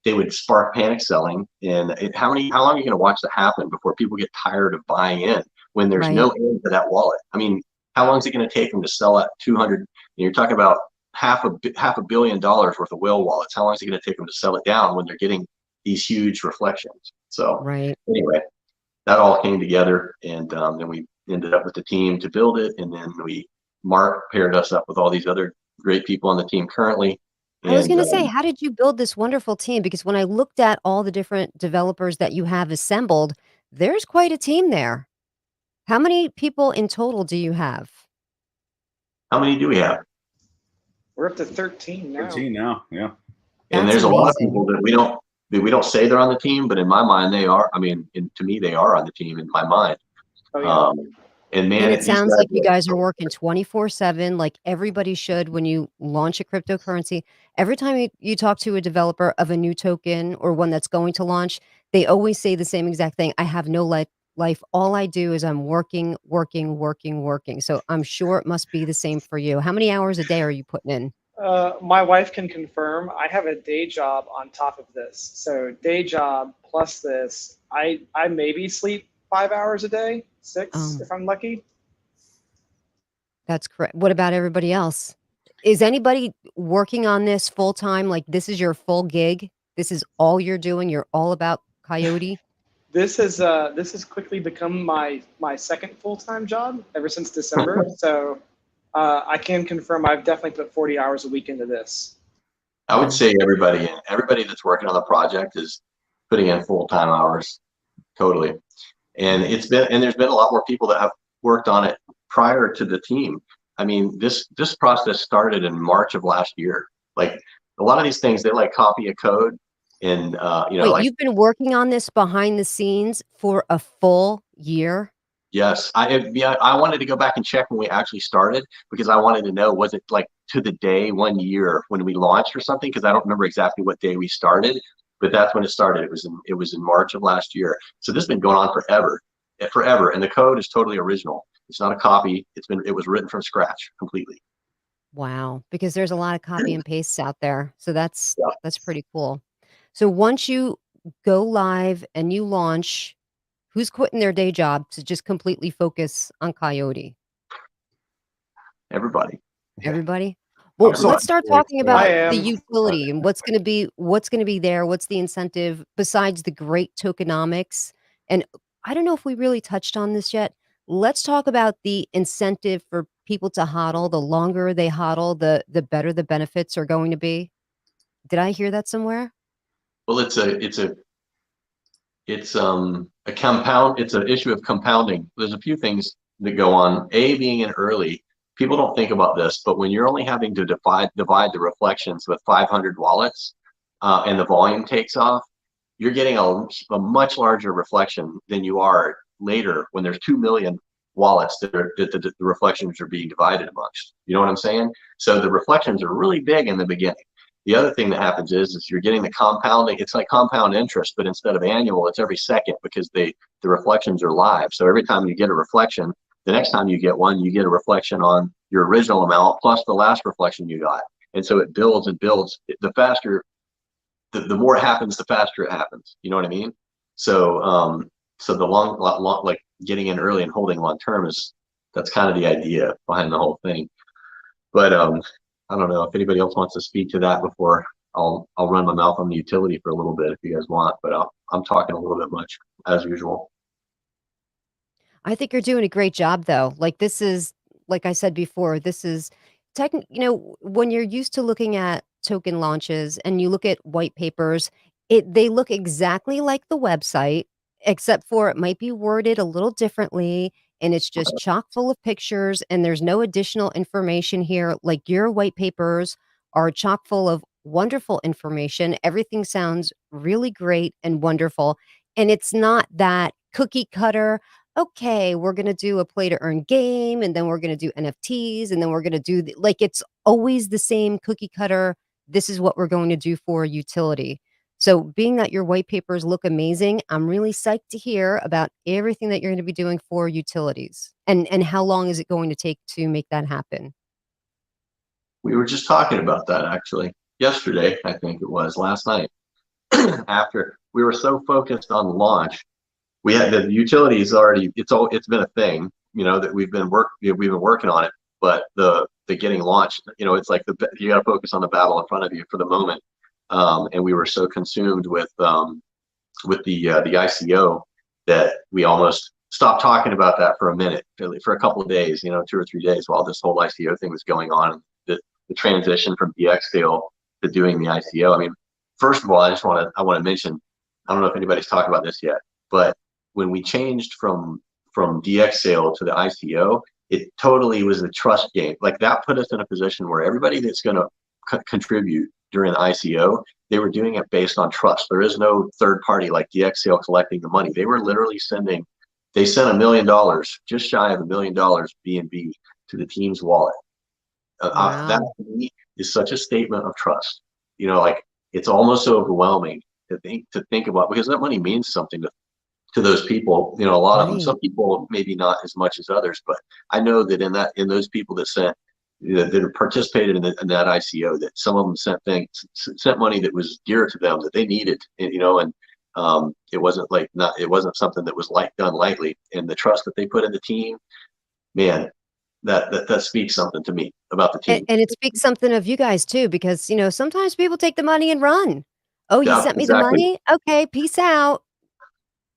[SPEAKER 5] they would spark panic selling, and how long are you going to watch that happen before people get tired of buying in when there's no end to that wallet? I mean, how long is it going to take them to sell at 200? You're talking about half a billion dollars worth of whale wallets. How long is it going to take them to sell it down when they're getting these huge reflections? So anyway, that all came together, and then we ended up with the team to build it, and then Mark paired us up with all these other great people on the team currently.
[SPEAKER 1] I was going to say, how did you build this wonderful team? Because when I looked at all the different developers that you have assembled, there's quite a team there. How many people in total do you have?
[SPEAKER 5] How many do we have?
[SPEAKER 2] We're up to 13 now.
[SPEAKER 4] 13 now, yeah.
[SPEAKER 5] And there's a lot of people that we don't say they're on the team, but in my mind they are. I mean, to me they are on the team in my mind.
[SPEAKER 2] Oh, yeah.
[SPEAKER 5] And
[SPEAKER 1] it sounds like you guys are working 24/7, like everybody should when you launch a cryptocurrency. Every time you talk to a developer of a new token or one that's going to launch, they always say the same exact thing. I have no life. All I do is I'm working. So I'm sure it must be the same for you. How many hours a day are you putting in?
[SPEAKER 2] My wife can confirm. I have a day job on top of this. So day job plus this, I maybe sleep 5 hours a day, 6 if I'm lucky.
[SPEAKER 1] That's correct. What about everybody else? Is anybody working on this full time? Like this is your full gig? This is all you're doing? You're all about Coyote?
[SPEAKER 2] This has quickly become my second full-time job ever since December. So I can confirm I've definitely put 40 hours a week into this.
[SPEAKER 5] I would say everybody that's working on the project is putting in full-time hours, totally. And there's been a lot more people that have worked on it prior to the team. I mean, this process started in March of last year. Like a lot of these things, they like copy a code, and
[SPEAKER 1] Wait, you've been working on this behind the scenes for a full year?
[SPEAKER 5] Yes, I wanted to go back and check when we actually started, because I wanted to know, was it like to the day 1 year when we launched or something? Because I don't remember exactly what day we started, but that's when it started. It was in March of last year. So this has been going on forever, and the code is totally original. It's not a copy. It was written from scratch completely.
[SPEAKER 1] Wow, because there's a lot of copy and pastes out there. So that's pretty cool. So once you go live and you launch, who's quitting their day job to just completely focus on Coyote?
[SPEAKER 5] Everybody.
[SPEAKER 1] Everybody? Well, let's start talking about the utility and what's going to be there. What's the incentive besides the great tokenomics? And I don't know if we really touched on this yet. let's talk about the incentive for people to hodl. The longer they hodl, the better the benefits are going to be. Did I hear that somewhere?
[SPEAKER 5] Well, it's a compound. It's an issue of compounding. There's a few things that go on. A, being in early, people don't think about this, but when you're only having to divide the reflections with 500 wallets, and the volume takes off, you're getting a much larger reflection than you are later when there's 2 million wallets that the reflections are being divided amongst. You know what I'm saying? So the reflections are really big in the beginning. The other thing that happens is you're getting the compounding. It's like compound interest, but instead of annual, it's every second, because the reflections are live. So every time you get a reflection, the next time you get one, you get a reflection on your original amount plus the last reflection you got. And so it builds and builds. The faster, the more it happens, the faster it happens. You know what I mean? So so the long like getting in early and holding long term that's kind of the idea behind the whole thing. But I don't know if anybody else wants to speak to that before I'll run my mouth on the utility for a little bit if you guys want, but I'm talking a little bit much as usual.
[SPEAKER 1] I think you're doing a great job though. Like this is like I said before, this is when you're used to looking at token launches and you look at white papers, they look exactly like the website, except for it might be worded a little differently and it's just chock full of pictures and there's no additional information here. Like your white papers are chock full of wonderful information. Everything sounds really great and wonderful. And it's not that cookie cutter, okay, we're going to do a play to earn game and then we're going to do NFTs and then we're going to do like it's always the same cookie cutter. This is what we're going to do for utility. So being that your white papers look amazing, I'm really psyched to hear about everything that you're going to be doing for utilities. And how long is it going to take to make that happen?
[SPEAKER 5] We were just talking about that actually yesterday, I think it was last night. After we were so focused on launch, we had the utilities already. It's been a thing, that we've been working on it. But the getting launched, it's like you got to focus on the battle in front of you for the moment. And we were so consumed with the ICO that we almost stopped talking about that for a minute, for a couple of days, 2 or 3 days, while this whole ICO thing was going on. The transition from DX sale to doing the ICO. I mean, first of all, I want to mention, I don't know if anybody's talked about this yet, but when we changed from DX sale to the ICO, it totally was a trust game. Like that put us in a position where everybody that's going to contribute during the ICO, they were doing it based on trust. There is no third party like DX sale collecting the money. They were literally they sent $1 million, just shy of $1 million BNB to the team's wallet.
[SPEAKER 1] Wow.
[SPEAKER 5] That to me is such a statement of trust. Like it's almost overwhelming to think about, because that money means something to those people. A lot of them. Some people maybe not as much as others, but I know that in those people that participated in that ICO, that some of them sent money that was dear to them that they needed. And it wasn't something that was done lightly. And the trust that they put in the team, man. That speaks something to me about the team.
[SPEAKER 1] And it speaks something of you guys too, because sometimes people take the money and run. Oh, you
[SPEAKER 5] Yeah,
[SPEAKER 1] sent me the
[SPEAKER 5] exactly.
[SPEAKER 1] money? Okay, peace out.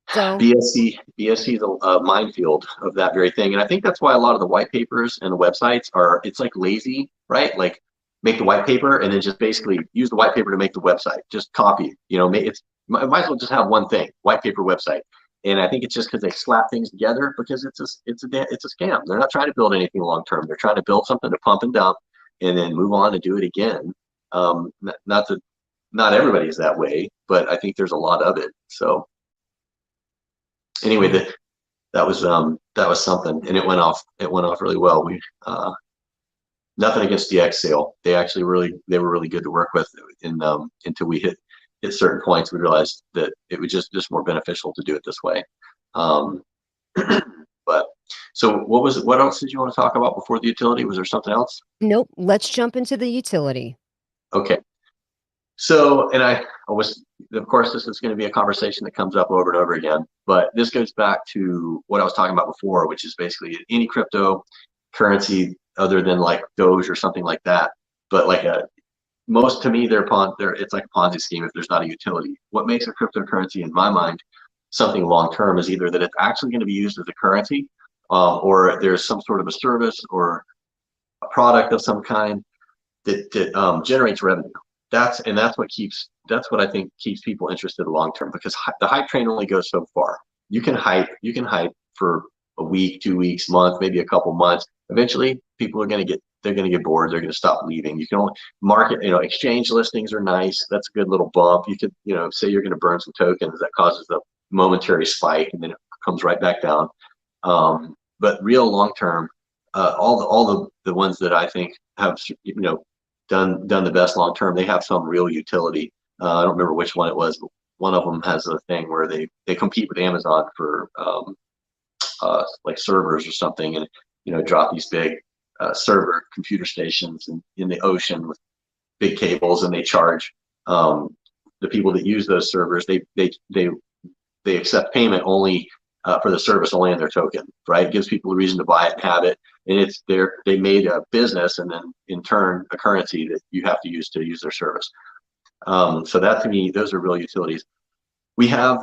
[SPEAKER 1] So
[SPEAKER 5] BSC is a minefield of that very thing. And I think that's why a lot of the white papers and the websites it's like lazy, right? Like make the white paper and then just basically use the white paper to make the website. Just copy, might as well just have one thing, white paper website. And I think it's just because they slap things together, because it's a scam. They're not trying to build anything long term. They're trying to build something to pump and dump, and then move on and do it again. Not everybody is that way, but I think there's a lot of it. So anyway, that was something, and it went off really well. We nothing against DX sale. They were really good to work with, until we hit certain points. We realized that it was just more beneficial to do it this way. But so what else did you want to talk about before the utility? Was there something else?
[SPEAKER 1] nope, let's jump into the utility.
[SPEAKER 5] Okay. So, and of course, this is going to be a conversation that comes up over and over again, but this goes back to what I was talking about before, which is basically any cryptocurrency other than like Doge or something like that, but like to me, it's like a Ponzi scheme if there's not a utility. What makes a cryptocurrency, in my mind, something long term is either that it's actually going to be used as a currency or there's some sort of a service or a product of some kind that generates revenue. That's what I think keeps people interested long term, because the hype train only goes so far. You can hype for a week, 2 weeks, month, maybe a couple months. Eventually, people are going to get bored. They're going to stop leaving. You can only market, exchange listings are nice. That's a good little bump. You could, say you're going to burn some tokens, that causes a momentary spike, and then it comes right back down. But real long term, all the ones that I think have, done the best long term, they have some real utility. I don't remember which one it was, but one of them has a thing where they compete with Amazon for like servers or something, and drop these big server computer stations in the ocean with big cables, and they charge the people that use those servers. They accept payment only for the service, only in their token, right? It gives people a reason to buy it and have it, and they made a business, and then in turn a currency that you have to use their service. So that, to me, those are real utilities. We have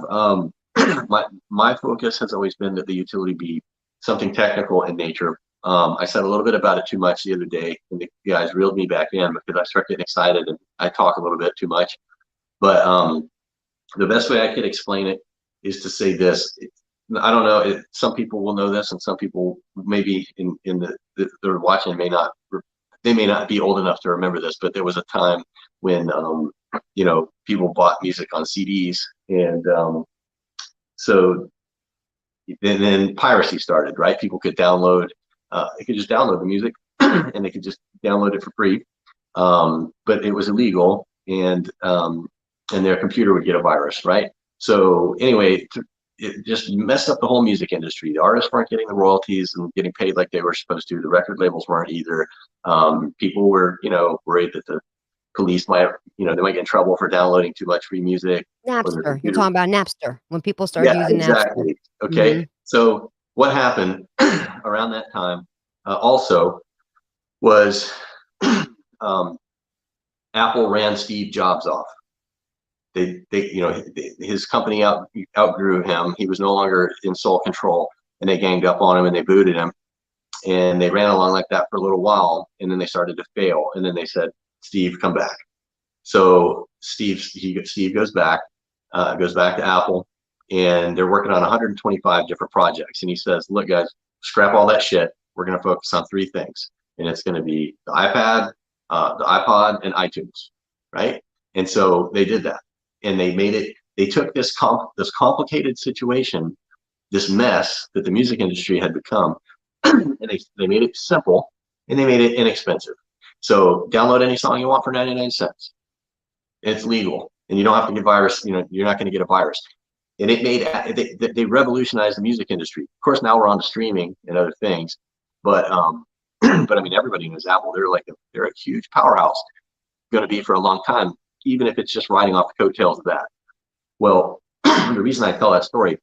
[SPEAKER 5] my focus has always been that the utility be something technical in nature. I said a little bit about it too much the other day, and the guys reeled me back in because I start getting excited and I talk a little bit too much. But the best way I could explain it is to say this. I don't know. Some people will know this, and some people maybe they're watching may not be old enough to remember this. But there was a time when people bought music on CDs, and so then piracy started. Right? People could download. They could just download the music, and they could just download it for free. But it was illegal, and their computer would get a virus. Right? So anyway. It just messed up the whole music industry. The artists weren't getting the royalties and getting paid like they were supposed to. The record labels weren't either. People were, worried that the police might, they might get in trouble for downloading too much free music.
[SPEAKER 1] Napster. You're talking about Napster, when people started using
[SPEAKER 5] exactly.
[SPEAKER 1] Napster.
[SPEAKER 5] Okay.
[SPEAKER 1] Mm-hmm.
[SPEAKER 5] So what happened around that time also was Apple ran Steve Jobs off. His company outgrew him. He was no longer in sole control, and they ganged up on him and they booted him, and they ran along like that for a little while, and then they started to fail, and then they said, Steve, come back. So Steve goes back to Apple, and they're working on 125 different projects, and he says, look guys, scrap all that shit. We're going to focus on 3 things, and it's going to be the iPad, the iPod, and iTunes, right? And so they did that. And they took this complicated situation, this mess that the music industry had become, and they made it simple, and they made it inexpensive. So download any song you want for 99 cents. It's legal, and you don't have to get virus. You're not going to get a virus. And they revolutionized the music industry. Of course, now we're on to streaming and other things, but but I mean, everybody knows Apple. They're a huge powerhouse, going to be for a long time, even if it's just riding off the coattails of that. Well, the reason I tell that story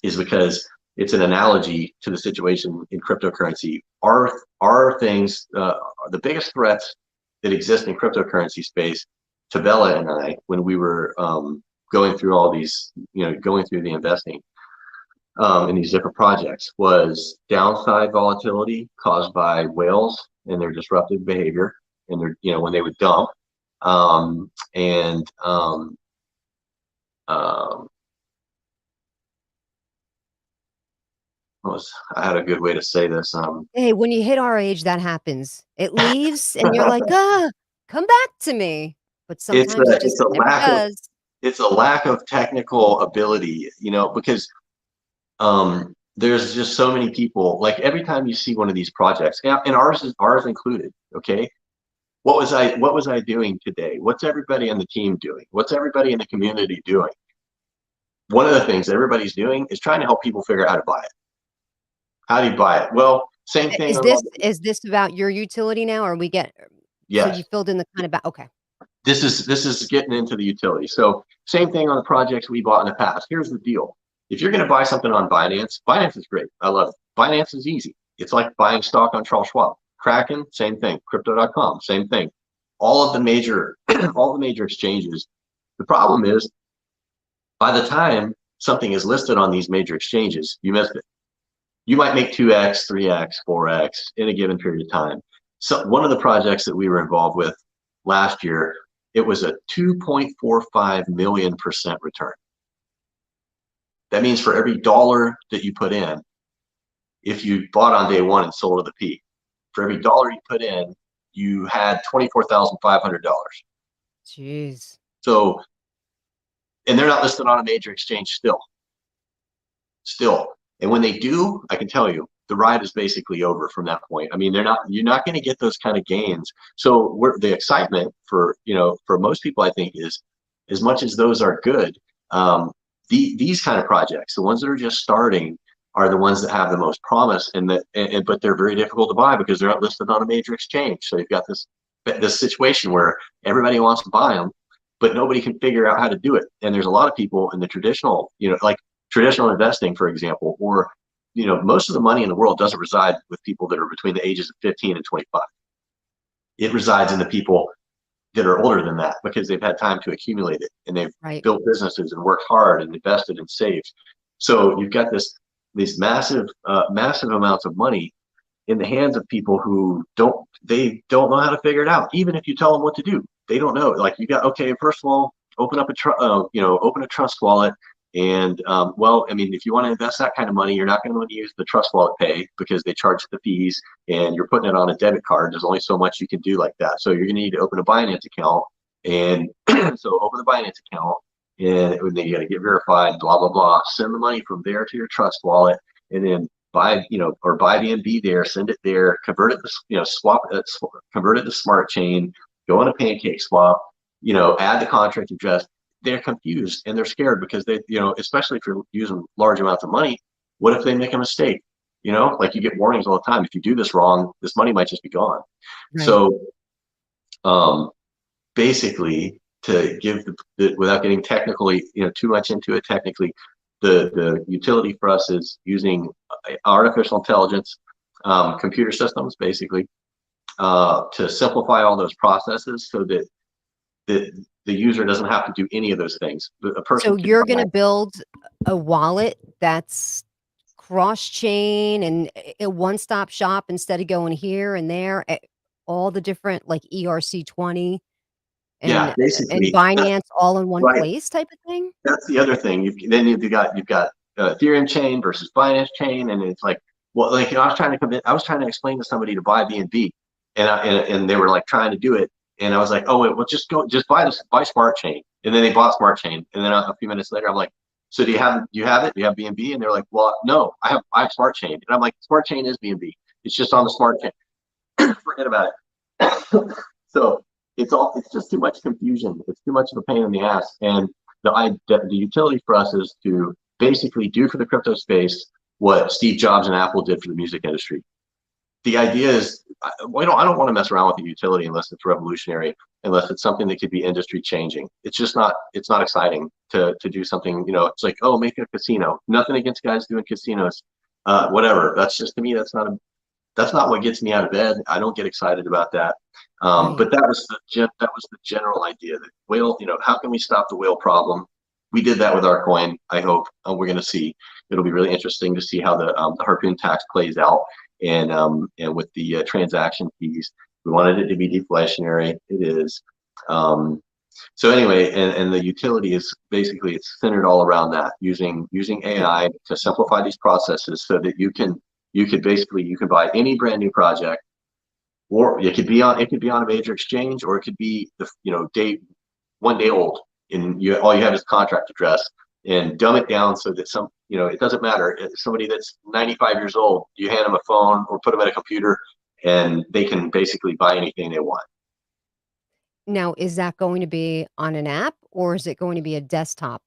[SPEAKER 5] is because it's an analogy to the situation in cryptocurrency. Are things the biggest threats that exist in cryptocurrency space to Bella and I, when we were going through all these, going through the investing in these different projects, was downside volatility caused by whales and their disruptive behavior, and their, when they would dump. I had a good way to say this.
[SPEAKER 1] Hey, when you hit our age, that happens. It leaves, and you're like, come back to me. But sometimes it just never does.
[SPEAKER 5] It's a lack of technical ability, because there's just so many people. Like, every time you see one of these projects, and ours included, okay. What was I doing today? What's everybody on the team doing? What's everybody in the community doing? One of the things everybody's doing is trying to help people figure out how to buy it. How do you buy it? Well, same thing.
[SPEAKER 1] Is this about your utility now, or
[SPEAKER 5] Yeah.
[SPEAKER 1] So you filled in the kind of okay.
[SPEAKER 5] This is getting into the utility. So same thing on the projects we bought in the past. Here's the deal. If you're going to buy something on Binance is great. I love it. Binance is easy. It's like buying stock on Charles Schwab. Kraken, same thing. Crypto.com, same thing. All of the major exchanges. The problem is, by the time something is listed on these major exchanges, you missed it. you might make 2x, 3x, 4x in a given period of time. So one of the projects that we were involved with last year, it was a 2.45 million% return. That means for every dollar that you put in, if you bought on day one and sold at the peak, for every dollar you put in, you had $24,500.
[SPEAKER 1] Jeez.
[SPEAKER 5] So, and they're not listed on a major exchange still. And when they do, I can tell you, the ride is basically over from that point. I mean, you're not going to get those kind of gains. So the excitement for most people, I think, is as much as those are good, these kind of projects, the ones that are just starting, are the ones that have the most promise, but they're very difficult to buy because they're not listed on a major exchange. So you've got this situation where everybody wants to buy them, but nobody can figure out how to do it. And there's a lot of people in the traditional, like traditional investing, for example, or most of the money in the world doesn't reside with people that are between the ages of 15 and 25. It resides in the people that are older than that because they've had time to accumulate it, and they've built businesses and worked hard and invested and saved. So you've got these massive amounts of money in the hands of people who don't know how to figure it out. Even if you tell them what to do, they don't know. Like first of all, open up a trust wallet. And well, I mean, if you want to invest that kind of money, you're not going to want to use the trust wallet pay because they charge the fees, and you're putting it on a debit card. There's only so much you can do like that. So you're going to need to open a Binance account, and so open the Binance account, and then you got to get verified, blah blah blah. Send the money from there to your trust wallet, and then buy BNB there, send it there, convert it to convert it to Smart Chain, go on a Pancake Swap, add the contract address. They're confused and they're scared because they, especially if you're using large amounts of money, what if they make a mistake? Like you get warnings all the time. If you do this wrong, this money might just be gone. Right. So, basically, to give without getting technically, too much into it technically, the utility for us is using artificial intelligence, computer systems, basically, to simplify all those processes so that the user doesn't have to do any of those things.
[SPEAKER 1] So you're going to build a wallet that's cross-chain and a one-stop shop instead of going here and there, all the different like ERC20 and Binance all in one place type of thing?
[SPEAKER 5] That's the other thing. You've got Ethereum chain versus Binance chain, and it's like, well, like I was trying to explain to somebody to buy BNB, and they were like trying to do it. And I was like, oh, wait, well, just buy Smart Chain. And then they bought Smart Chain. And then a few minutes later, I'm like, so do you have it? Do you have BNB? And they're like, well, no, I have Smart Chain. And I'm like, Smart Chain is BNB. It's just on the Smart Chain. Forget about it. So it's just too much confusion. It's too much of a pain in the ass. And the utility for us is to basically do for the crypto space what Steve Jobs and Apple did for the music industry. The idea is, I don't want to mess around with the utility unless it's revolutionary, unless it's something that could be industry changing. It's not exciting to do something, it's like, oh, make a casino. Nothing against guys doing casinos, whatever. That's just, to me, that's not what gets me out of bed. I don't get excited about that. But that was the general idea that whale, how can we stop the whale problem? We did that with our coin. I hope we're going to see. It'll be really interesting to see how the harpoon tax plays out. And with the transaction fees, we wanted it to be deflationary. It is. So anyway, and the utility is basically, it's centered all around that, using AI to simplify these processes so that you can buy any brand new project, or it could be on a major exchange, or it could be one day old, and all you have is contract address, and dumb it down so that it doesn't matter. Somebody that's 95 years old, you hand them a phone or put them at a computer, and they can basically buy anything they want.
[SPEAKER 1] Now, is that going to be on an app or is it going to be a desktop?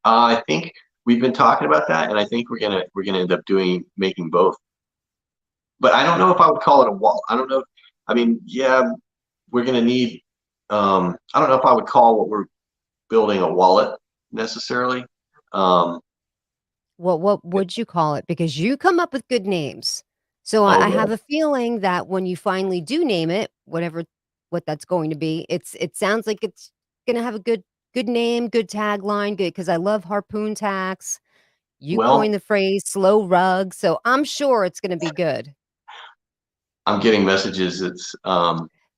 [SPEAKER 5] I think we've been talking about that, and I think we're gonna end up making both. But I don't know if I would call it a wallet. I don't know. I mean, yeah, we're gonna need. I don't know if I would call what we're building a wallet necessarily.
[SPEAKER 1] What would you call it? Because you come up with good names. So I have a feeling that when you finally do name it, what that's going to be, it sounds like it's gonna have a good name, good tagline, good, because I love harpoon tax. You coined
[SPEAKER 5] Well,
[SPEAKER 1] the phrase "slow rug," so I'm sure it's gonna be good.
[SPEAKER 5] I'm getting messages
[SPEAKER 1] What, is
[SPEAKER 5] that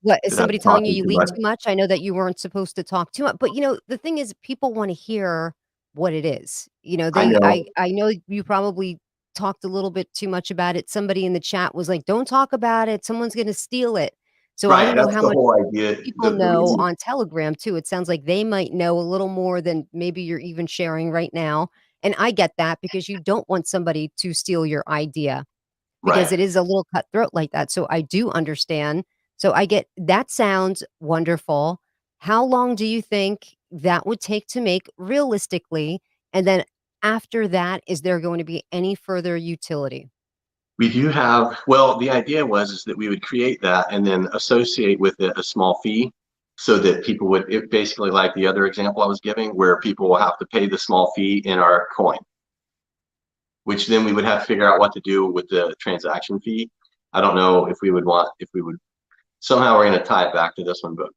[SPEAKER 5] I'm
[SPEAKER 1] somebody telling you
[SPEAKER 5] talking
[SPEAKER 1] you
[SPEAKER 5] too
[SPEAKER 1] leak
[SPEAKER 5] much.
[SPEAKER 1] too much? I know that you weren't supposed to talk too much, but, the thing is people wanna hear what it is.
[SPEAKER 5] I
[SPEAKER 1] They
[SPEAKER 5] know.
[SPEAKER 1] I know you probably talked a little bit too much about it. Somebody in the chat was like, "Don't talk about it, someone's gonna steal it." So I
[SPEAKER 5] Right.
[SPEAKER 1] don't know
[SPEAKER 5] That's
[SPEAKER 1] how
[SPEAKER 5] the
[SPEAKER 1] much
[SPEAKER 5] whole idea.
[SPEAKER 1] people
[SPEAKER 5] The
[SPEAKER 1] know
[SPEAKER 5] reason.
[SPEAKER 1] on Telegram too. It sounds like they might know a little more than maybe you're even sharing right now, and I get that because you don't want somebody to steal your idea because
[SPEAKER 5] Right.
[SPEAKER 1] it is a little cutthroat like that, so I do understand. So I get that sounds wonderful. How long do you think that would take to make realistically? And then after that, is there going to be any further utility?
[SPEAKER 5] We do have, well, the idea was is that we would create that and then associate with it a small fee so that people would, it basically like the other example I was giving, where people will have to pay the small fee in our coin, which then we would have to figure out what to do with the transaction fee. I don't know if we would want, if we would, somehow we're going to tie it back to this one, but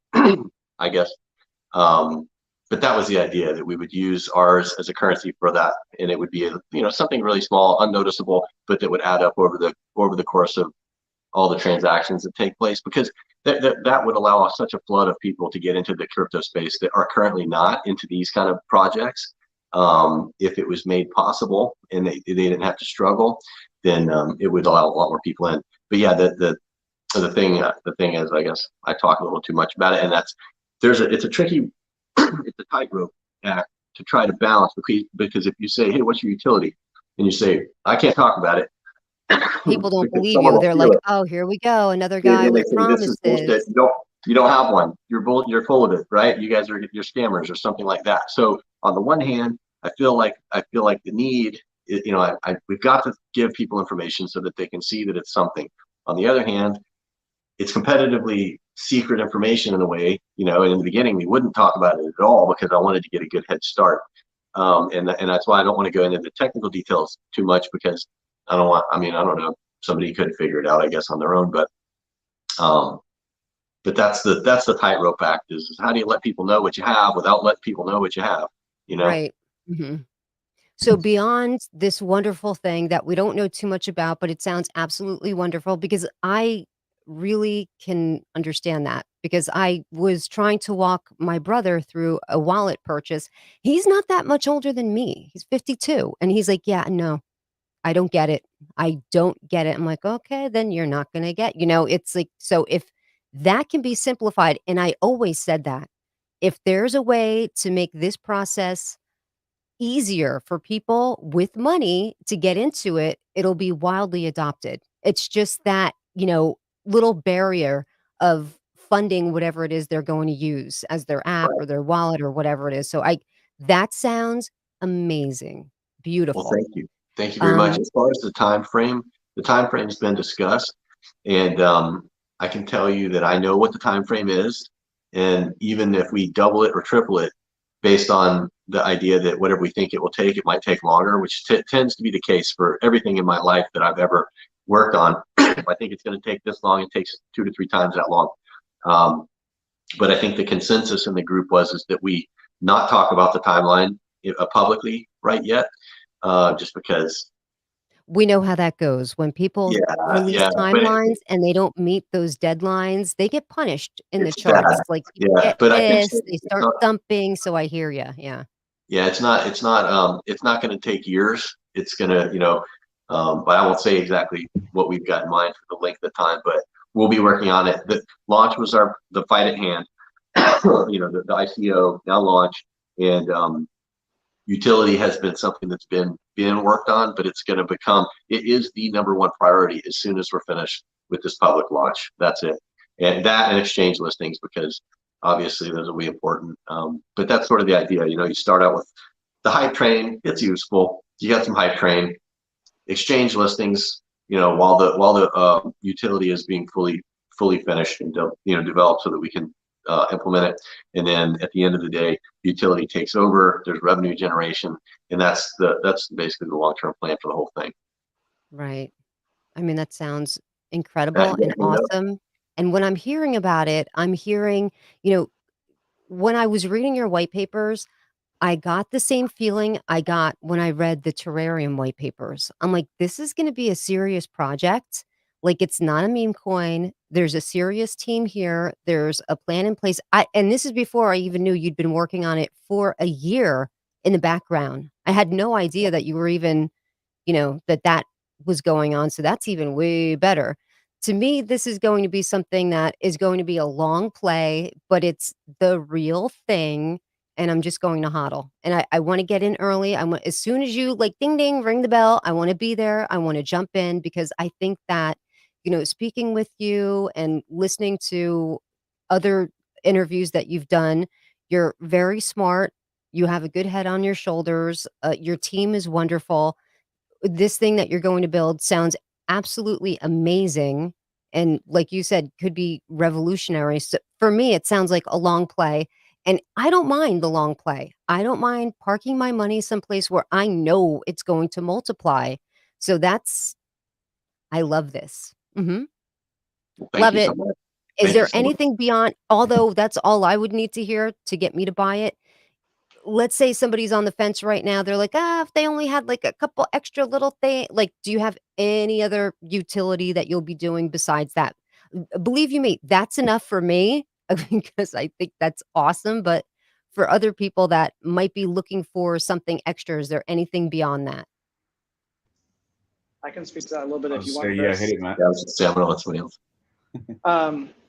[SPEAKER 5] I guess. Um, but that was the idea, that we would use ours as a currency for that, and it would be something really small, unnoticeable, but that would add up over the course of all the transactions that take place, because that would allow such a flood of people to get into the crypto space that are currently not into these kind of projects. If it was made possible and they didn't have to struggle, then it would allow a lot more people in. But yeah, the thing is, I guess I talk a little too much about it, and that's it's a tricky, it's a tightrope act to try to balance, because if you say, hey, what's your utility, and you say, I can't talk about it
[SPEAKER 1] People don't
[SPEAKER 5] because
[SPEAKER 1] believe
[SPEAKER 5] someone
[SPEAKER 1] you.
[SPEAKER 5] will
[SPEAKER 1] They're
[SPEAKER 5] steal
[SPEAKER 1] like,
[SPEAKER 5] it.
[SPEAKER 1] "Oh, here we go, another
[SPEAKER 5] And
[SPEAKER 1] guy
[SPEAKER 5] then they
[SPEAKER 1] with
[SPEAKER 5] say, this is bullshit.
[SPEAKER 1] promises."
[SPEAKER 5] You don't have one. You're full of it, right? You guys you're scammers or something like that. So on the one hand, I feel like the need, we've got to give people information so that they can see that it's something. On the other hand, it's competitively secret information in a way, and in the beginning we wouldn't talk about it at all because I wanted to get a good head start. And that's why I don't want to go into the technical details too much, because I don't know, somebody could figure it out, I guess, on their own. Um, but that's the tightrope act, is how do you let people know what you have without letting people know what you have, you know?
[SPEAKER 1] Right. Mhm. So beyond this wonderful thing that we don't know too much about, but it sounds absolutely wonderful because I really can understand that because I was trying to walk my brother through a wallet purchase. He's not that much older than me. He's 52 and he's like, "Yeah, no, I don't get it. I don't get it." I'm like, "Okay, then you're not going to get." It's like so if that can be simplified and I always said that if there's a way to make this process easier for people with money to get into it, it'll be wildly adopted. It's just that, little barrier of funding whatever it is they're going to use as their app
[SPEAKER 5] Right.
[SPEAKER 1] or their wallet or whatever it is. So I that sounds amazing.
[SPEAKER 5] Well,
[SPEAKER 1] Beautiful.
[SPEAKER 5] thank you very much.
[SPEAKER 1] Um,
[SPEAKER 5] As far as the time frame's been discussed, and I can tell you that I know what the time frame is, and even if we double it or triple it, based on the idea that whatever we think it will take, it might take longer, which tends to be the case for everything in my life that I've ever worked on. If I think it's going to take this long, it takes 2 to 3 times that long. Um, but I think the consensus in the group is that we not talk about the timeline publicly right yet, just because.
[SPEAKER 1] we know how that goes. When people
[SPEAKER 5] Yeah,
[SPEAKER 1] release
[SPEAKER 5] yeah, but
[SPEAKER 1] timelines and they don't meet those deadlines, they get punished in the
[SPEAKER 5] it's bad.
[SPEAKER 1] charts. Like people
[SPEAKER 5] Yeah,
[SPEAKER 1] get
[SPEAKER 5] but I can say
[SPEAKER 1] pissed, they
[SPEAKER 5] it's
[SPEAKER 1] start
[SPEAKER 5] not.
[SPEAKER 1] thumping. So I hear you. Yeah.
[SPEAKER 5] Yeah, it's not going to take years. It's going to, but I won't say exactly what we've got in mind for the length of time, but we'll be working on it. The launch was the fight at hand. The ICO now launch, and utility has been something that's been worked on, but it is the number one priority as soon as we're finished with this public launch. That's it. And that and exchange listings, because obviously those will be important. But that's sort of the idea. You start out with the hype train, it's useful. You got some hype train, exchange listings, while the utility is being fully finished and developed so that we can implement it. And then at the end of the day, utility takes over. There's revenue generation, and that's basically the long-term plan for the whole thing.
[SPEAKER 1] Right. I mean, that sounds
[SPEAKER 5] That,
[SPEAKER 1] incredible
[SPEAKER 5] yeah,
[SPEAKER 1] and awesome. And when I'm hearing about it, I'm hearing, when I was reading your white papers, I got the same feeling I got when I read the terrarium white papers. I'm like, this is going to be a serious project. Like, it's not a meme coin. There's a serious team here. There's a plan in place. And this is before I even knew you'd been working on it for a year in the background. I had no idea that you were even, that was going on. So that's even way better. To me, this is going to be something that is going to be a long play, but it's the real thing. And I'm just going to hodl. And I want to get in early. I want, as soon as you like ding ding, ring the bell, I want to be there. I want to jump in because I think that, speaking with you and listening to other interviews that you've done, you're very smart. You have a good head on your shoulders. Your team is wonderful. This thing that you're going to build sounds absolutely amazing. And like you said, could be revolutionary. So for me, it sounds like a long play. And I don't mind the long play. I don't mind parking my money someplace where I know it's going to multiply. So I love this.
[SPEAKER 5] Well, thank
[SPEAKER 1] Love
[SPEAKER 5] you so
[SPEAKER 1] it.
[SPEAKER 5] much.
[SPEAKER 1] Is
[SPEAKER 5] Thank you
[SPEAKER 1] there
[SPEAKER 5] so much.
[SPEAKER 1] anything beyond, although that's all I would need to hear to get me to buy it? Let's say somebody's on the fence right now. They're like, if they only had like a couple extra little thing, like, do you have any other utility that you'll be doing besides that? Believe you me, that's enough for me because I think that's awesome. But for other people that might be looking for something extra, is there anything beyond that?
[SPEAKER 2] I can speak to that a little bit
[SPEAKER 4] I
[SPEAKER 2] if you
[SPEAKER 4] was
[SPEAKER 2] want,
[SPEAKER 4] say, yeah, hit
[SPEAKER 2] Chris.
[SPEAKER 4] it, Matt.
[SPEAKER 5] Yeah, I was just saying, I'm gonna let somebody else.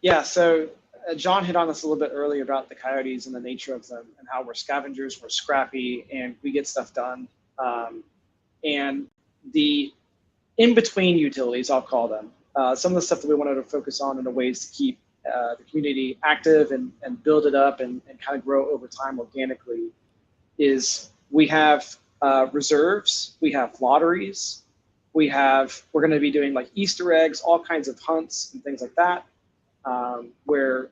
[SPEAKER 2] Yeah, so John hit on this a little bit earlier about the coyotes and the nature of them and how we're scavengers, we're scrappy, and we get stuff done. And the in-between utilities, I'll call them, some of the stuff that we wanted to focus on in the ways to keep the community active and build it up and kind of grow over time organically is we have reserves, we have lotteries, we're going to be doing like Easter eggs, all kinds of hunts and things like that, where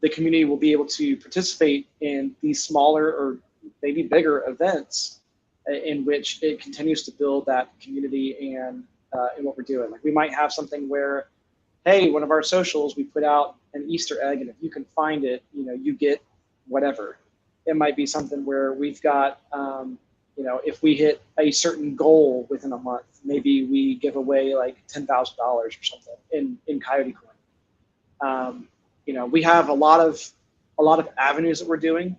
[SPEAKER 2] the community will be able to participate in these smaller or maybe bigger events in which it continues to build that community and in what we're doing. Like we might have something where, hey, one of our socials, we put out an Easter egg, and if you can find it, you get whatever. It might be something where we've got, if we hit a certain goal within a month, maybe we give away like $10,000 or something in Coyote Coin. We have a lot of avenues that we're doing.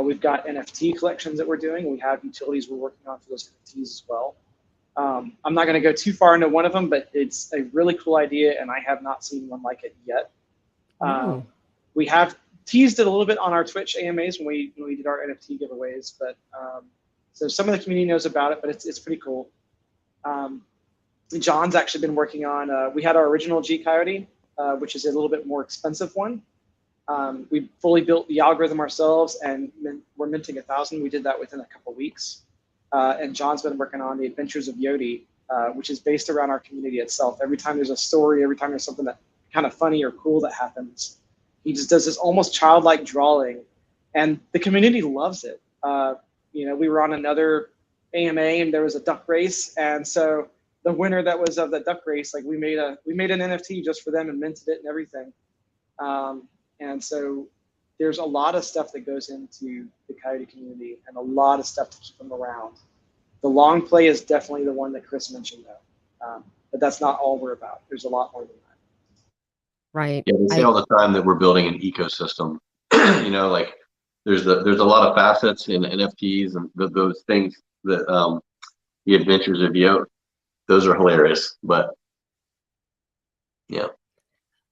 [SPEAKER 2] We've got NFT collections that we're doing. We have utilities we're working on for those NFTs as well. I'm not going to go too far into one of them, but it's a really cool idea, and I have not seen one like it yet. We have teased it a little bit on our Twitch AMAs when we did our NFT giveaways, but so some of the community knows about it, but it's pretty cool. John's actually been working on. We had our original G Coyote, which is a little bit more expensive one. We fully built the algorithm ourselves, and we're minting 1,000. We did that within a couple of weeks. And John's been working on the Adventures of YOTE, which is based around our community itself. Every time there's a story, every time there's something that kind of funny or cool that happens, he just does this almost childlike drawing, and the community loves it. We were on another AMA, and there was a duck race, and so the winner that was of the duck race, like we made an NFT just for them and minted it and everything. And so there's a lot of stuff that goes into the Coyote community and a lot of stuff to keep them around. The long play is definitely the one that Chris mentioned, though. But that's not all we're about. There's a lot more than that.
[SPEAKER 1] Right.
[SPEAKER 5] Yeah, we say all the time that we're building an ecosystem. Like there's a lot of facets in NFTs and those things that the Adventures of YOTE, those are hilarious. But yeah.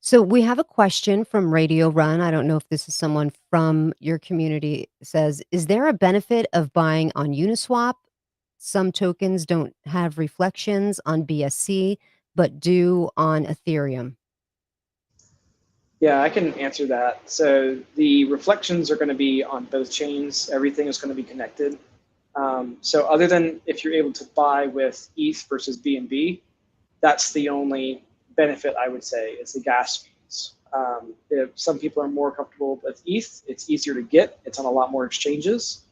[SPEAKER 1] So we have a question from Radio Run. I don't know if this is someone from your community. It says, is there a benefit of buying on Uniswap? Some tokens don't have reflections on BSC, but do on Ethereum.
[SPEAKER 2] Yeah, I can answer that. So the reflections are going to be on both chains. Everything is going to be connected. So other than if you're able to buy with ETH versus BNB, that's the only benefit I would say is the gas fees. If some people are more comfortable with ETH, it's easier to get. It's on a lot more exchanges.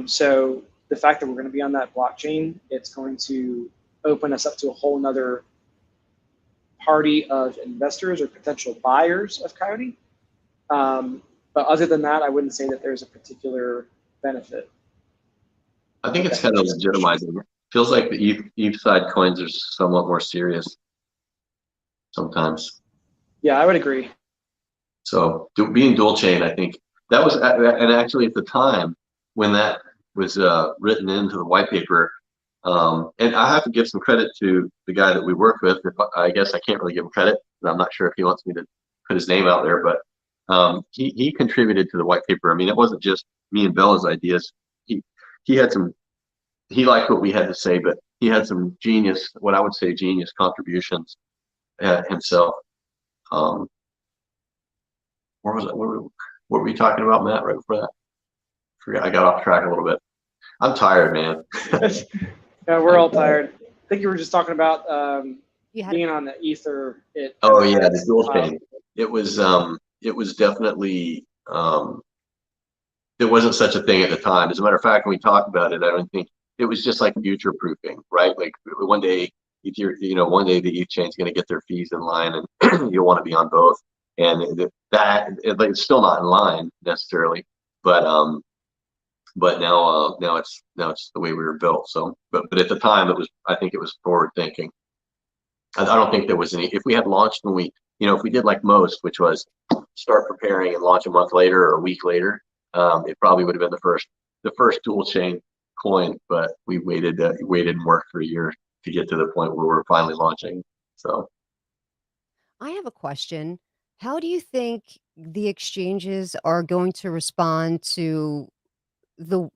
[SPEAKER 2] So the fact that we're going to be on that blockchain, it's going to open us up to a whole nother party of investors or potential buyers of Coyote. But other than that, I wouldn't say that there's a particular benefit.
[SPEAKER 5] I think it's kind of legitimizing. Feels like the ETH side coins are somewhat more serious sometimes.
[SPEAKER 2] Yeah, I would agree.
[SPEAKER 5] So being dual chain, I think that was, and actually at the time when that was written into the white paper, and I have to give some credit to the guy that we worked with. I guess I can't really give him credit, and I'm not sure if he wants me to put his name out there, but he contributed to the white paper. I mean, it wasn't just me and Bella's ideas. He had some, he liked what we had to say, but he had some genius, what I would say genius contributions himself. Where was it? What were we talking about, Matt, right before that? Forgot. I got off track a little bit. I'm tired, man.
[SPEAKER 2] Yeah, we're all tired. I think you were just talking about
[SPEAKER 1] You had
[SPEAKER 2] being on the ether.
[SPEAKER 5] Oh yeah, the dual chain. It was definitely there wasn't such a thing at the time. As a matter of fact, when we talked about it, I don't think it was just like future proofing, right? Like one day, one day the ETH chain's going to get their fees in line, and you'll want to be on both. And it's still not in line necessarily, but now it's the way we were built. So, but at the time I think it was forward thinking. I don't think there was any. If we had launched when if we did like most, which was start preparing and launch a month later or a week later, it probably would have been the first dual chain coin. But we waited and worked for a year to get to the point where we're finally launching. So,
[SPEAKER 1] I have a question. How do you think the exchanges are going to respond to the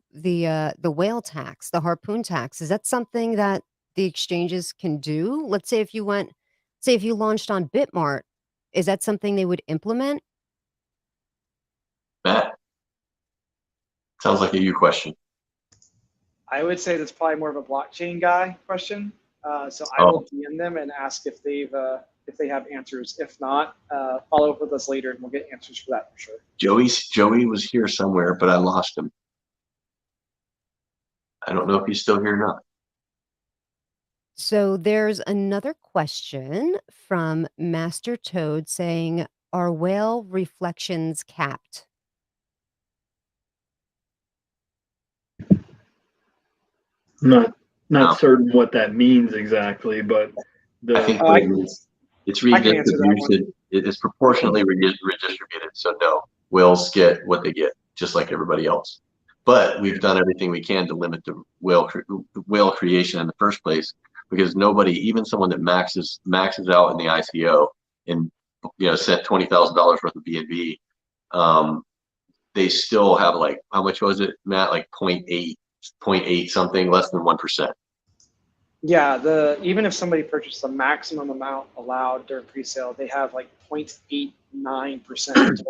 [SPEAKER 1] whale tax, the harpoon tax? Is that something that the exchanges can do? Let's say if you launched on Bitmart, is that something they would implement?
[SPEAKER 5] Matt, sounds like a you question.
[SPEAKER 2] I would say that's probably more of a blockchain guy question. So I will DM them and ask if they have answers. If not, follow up with us later and we'll get answers for that for sure.
[SPEAKER 5] Joey was here somewhere, but I lost him. I don't know if he's still here or not.
[SPEAKER 1] So there's another question from Master Toad saying, are whale reflections capped?
[SPEAKER 3] Not
[SPEAKER 5] No.
[SPEAKER 3] certain what that means exactly, but
[SPEAKER 5] I think it's
[SPEAKER 2] I can answer that one.
[SPEAKER 5] redistributed. It is proportionally redistributed. So no, whales get what they get, just like everybody else. But we've done everything we can to limit the whale creation in the first place, because nobody, even someone that maxes out in the ICO and sent $20,000 worth of BNB, they still have like, how much was it, Matt? Like 0.8 something, less than 1%.
[SPEAKER 2] Yeah, even if somebody purchased the maximum amount allowed during pre-sale, they have like 0.89%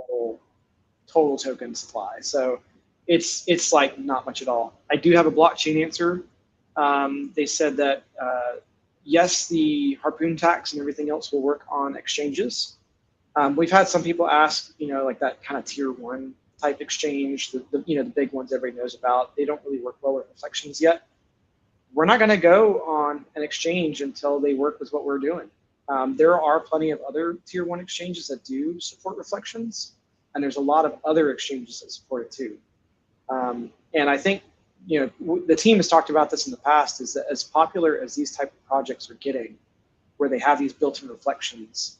[SPEAKER 2] total token supply. So it's like not much at all. I do have a blockchain answer. They said that yes, the harpoon tax and everything else will work on exchanges. We've had some people ask, like that kind of tier 1 type exchange, the big ones everybody knows about. They don't really work well with reflections yet. We're not going to go on an exchange until they work with what we're doing. There are plenty of other tier 1 exchanges that do support reflections, and there's a lot of other exchanges that support it too. And I think the team has talked about this in the past, is that as popular as these type of projects are getting, where they have these built-in reflections,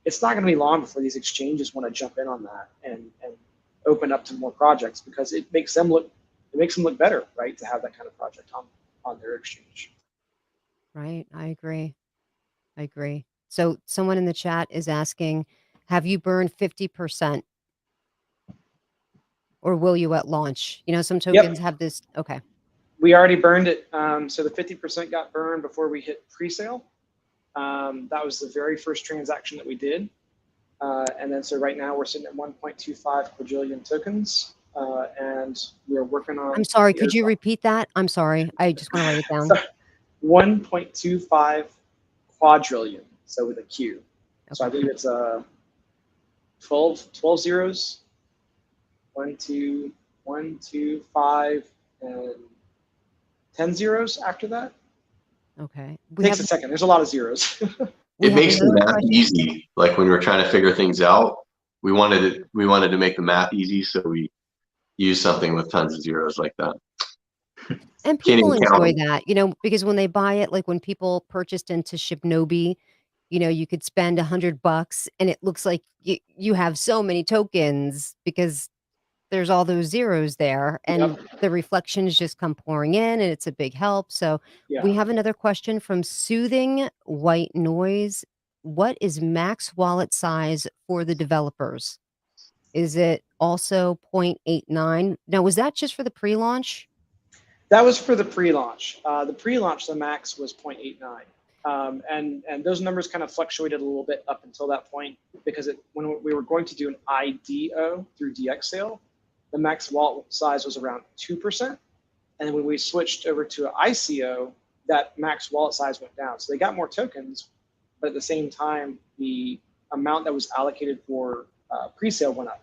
[SPEAKER 2] it's not going to be long before these exchanges want to jump in on that and open up to more projects, because it makes them look better, right, to have that kind of project on their exchange.
[SPEAKER 1] Right. I agree. So someone in the chat is asking, have you burned 50%? Or will you at launch? Some tokens have this. Okay.
[SPEAKER 2] We already burned it. So the 50% got burned before we hit pre-sale. That was the very first transaction that we did. And then so right now we're sitting at 1.25 quadrillion tokens. And we're working on.
[SPEAKER 1] I'm sorry. Could you repeat that? I'm sorry. I just want to write it down.
[SPEAKER 2] 1.25 quadrillion. So with a Q. Okay. So I believe it's 12 zeros. 1, 2, 5, and 10 zeros after that.
[SPEAKER 1] Okay.
[SPEAKER 2] It takes a second. There's a lot of zeros.
[SPEAKER 5] It makes the math easy. Like when we were trying to figure things out, we wanted to make the math easy, so we use something with tons of zeros like that.
[SPEAKER 1] And
[SPEAKER 5] Can't
[SPEAKER 1] people
[SPEAKER 5] even count
[SPEAKER 1] enjoy
[SPEAKER 5] them.
[SPEAKER 1] that, you know, because when they buy it, like when people purchased into Shibnobi, you know, you could spend $100 and it looks like you have so many tokens because there's all those zeros there and
[SPEAKER 2] Yep.
[SPEAKER 1] the reflections just come pouring in and it's a big help. So
[SPEAKER 2] Yeah.
[SPEAKER 1] we have another question from Soothing White Noise. What is max wallet size for the developers? Is it also 0.89? Now, was that just for the pre-launch?
[SPEAKER 2] That was for the pre-launch. The pre-launch, the max was 0.89. And those numbers kind of fluctuated a little bit up until that point because when we were going to do an IDO through DX sale, the max wallet size was around 2%. And then when we switched over to an ICO, that max wallet size went down. So they got more tokens, but at the same time, the amount that was allocated for pre-sale went up.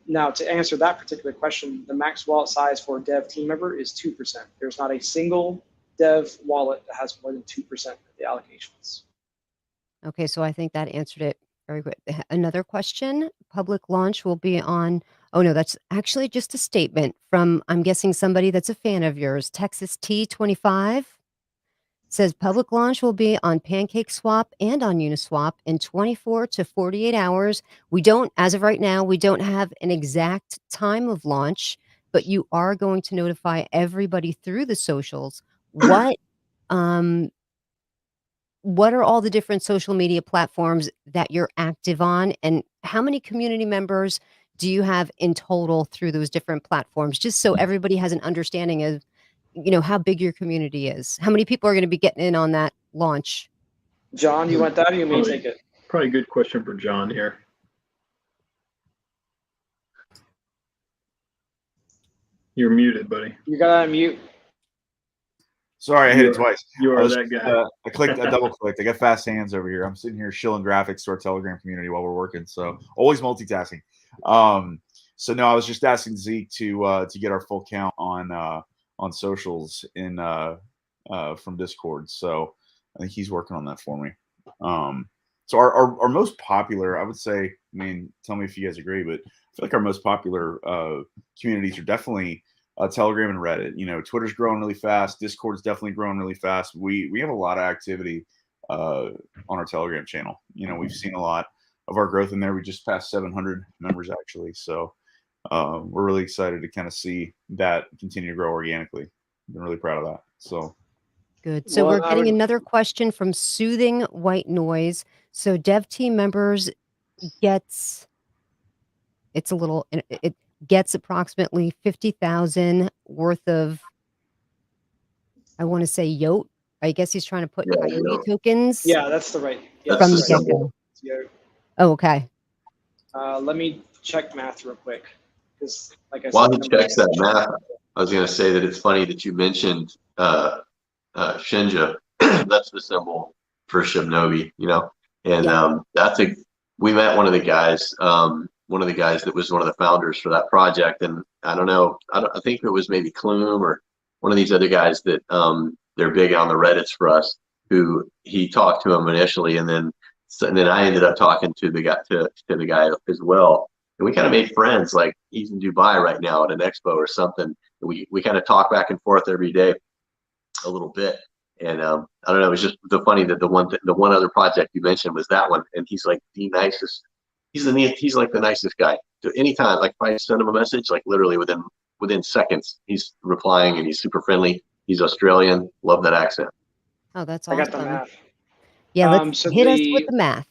[SPEAKER 2] Now, to answer that particular question, the max wallet size for a dev team member is 2%. There's not a single dev wallet that has more than 2% of the allocations.
[SPEAKER 1] Okay, so I think that answered it very good. Another question, public launch will be on, oh no, that's actually just a statement from, I'm guessing somebody that's a fan of yours, Texas T25. Says public launch will be on PancakeSwap and on Uniswap in 24 to 48 hours. We don't, as of right now, we don't have an exact time of launch, but you are going to notify everybody through the socials. Um, what are all the different social media platforms that you're active on, and how many community members do you have in total through those different platforms? Just so everybody has an understanding of, you know, how big your community is. How many people are going to be getting in on that launch?
[SPEAKER 2] John, you want that or you may take it?
[SPEAKER 3] Probably a good question for John here. You're muted, buddy.
[SPEAKER 2] You got to unmute.
[SPEAKER 4] Sorry, I hit it twice.
[SPEAKER 3] You are that guy.
[SPEAKER 4] I clicked, I double clicked. I got fast hands over here. I'm sitting here shilling graphics to our Telegram community while we're working. So always multitasking. So no, I was just asking Zeke to get our full count on socials in from Discord. So I think he's working on that for me. So our most popular, I would say, I mean, tell me if you guys agree, but I feel like our most popular communities are definitely Telegram and Reddit. You know, Twitter's growing really fast. Discord's definitely growing really fast. We have a lot of activity on our Telegram channel. You know, we've seen a lot of our growth in there. We just passed 700 members actually. So we're really excited to kind of see that continue to grow organically. I've been really proud of that. So
[SPEAKER 1] Good. So
[SPEAKER 2] Well,
[SPEAKER 1] we're getting another question from Soothing White Noise. So dev team members gets, it's a little, it gets approximately 50,000 worth of, I want to say YOTE. I guess he's trying to put
[SPEAKER 5] Yeah,
[SPEAKER 1] Coyote
[SPEAKER 5] YOTE.
[SPEAKER 1] tokens
[SPEAKER 2] Yeah, that's the right. Yeah,
[SPEAKER 5] That's
[SPEAKER 1] from
[SPEAKER 5] the
[SPEAKER 1] the
[SPEAKER 2] that's
[SPEAKER 5] symbol.
[SPEAKER 1] get-go.
[SPEAKER 2] Yeah.
[SPEAKER 1] Oh, okay.
[SPEAKER 2] Let me check math real quick, because like I
[SPEAKER 5] While
[SPEAKER 2] said,
[SPEAKER 5] he checks that math, I was going to say that it's funny that you mentioned Shinja. That's the symbol for Shibnobi, you know, and
[SPEAKER 1] Yeah.
[SPEAKER 5] we met one of the guys, that was one of the founders for that project, and I think it was maybe Clume or one of these other guys that they're big on the Reddits for us. Who he talked to him initially, and then I ended up talking to the guy as well, and we kind of made friends. Like he's in Dubai right now at an expo or something. We kind of talk back and forth every day a little bit. And I don't know, it was just the funny that the one other project you mentioned was that one, and he's like the nicest. He's like the nicest guy. So anytime, like if I send him a message, like literally within seconds, he's replying and he's super friendly. He's Australian. Love that accent.
[SPEAKER 1] Oh, that's
[SPEAKER 2] I got the
[SPEAKER 1] awesome.
[SPEAKER 2] math.
[SPEAKER 1] Yeah, let's
[SPEAKER 2] So
[SPEAKER 1] hit us with the math.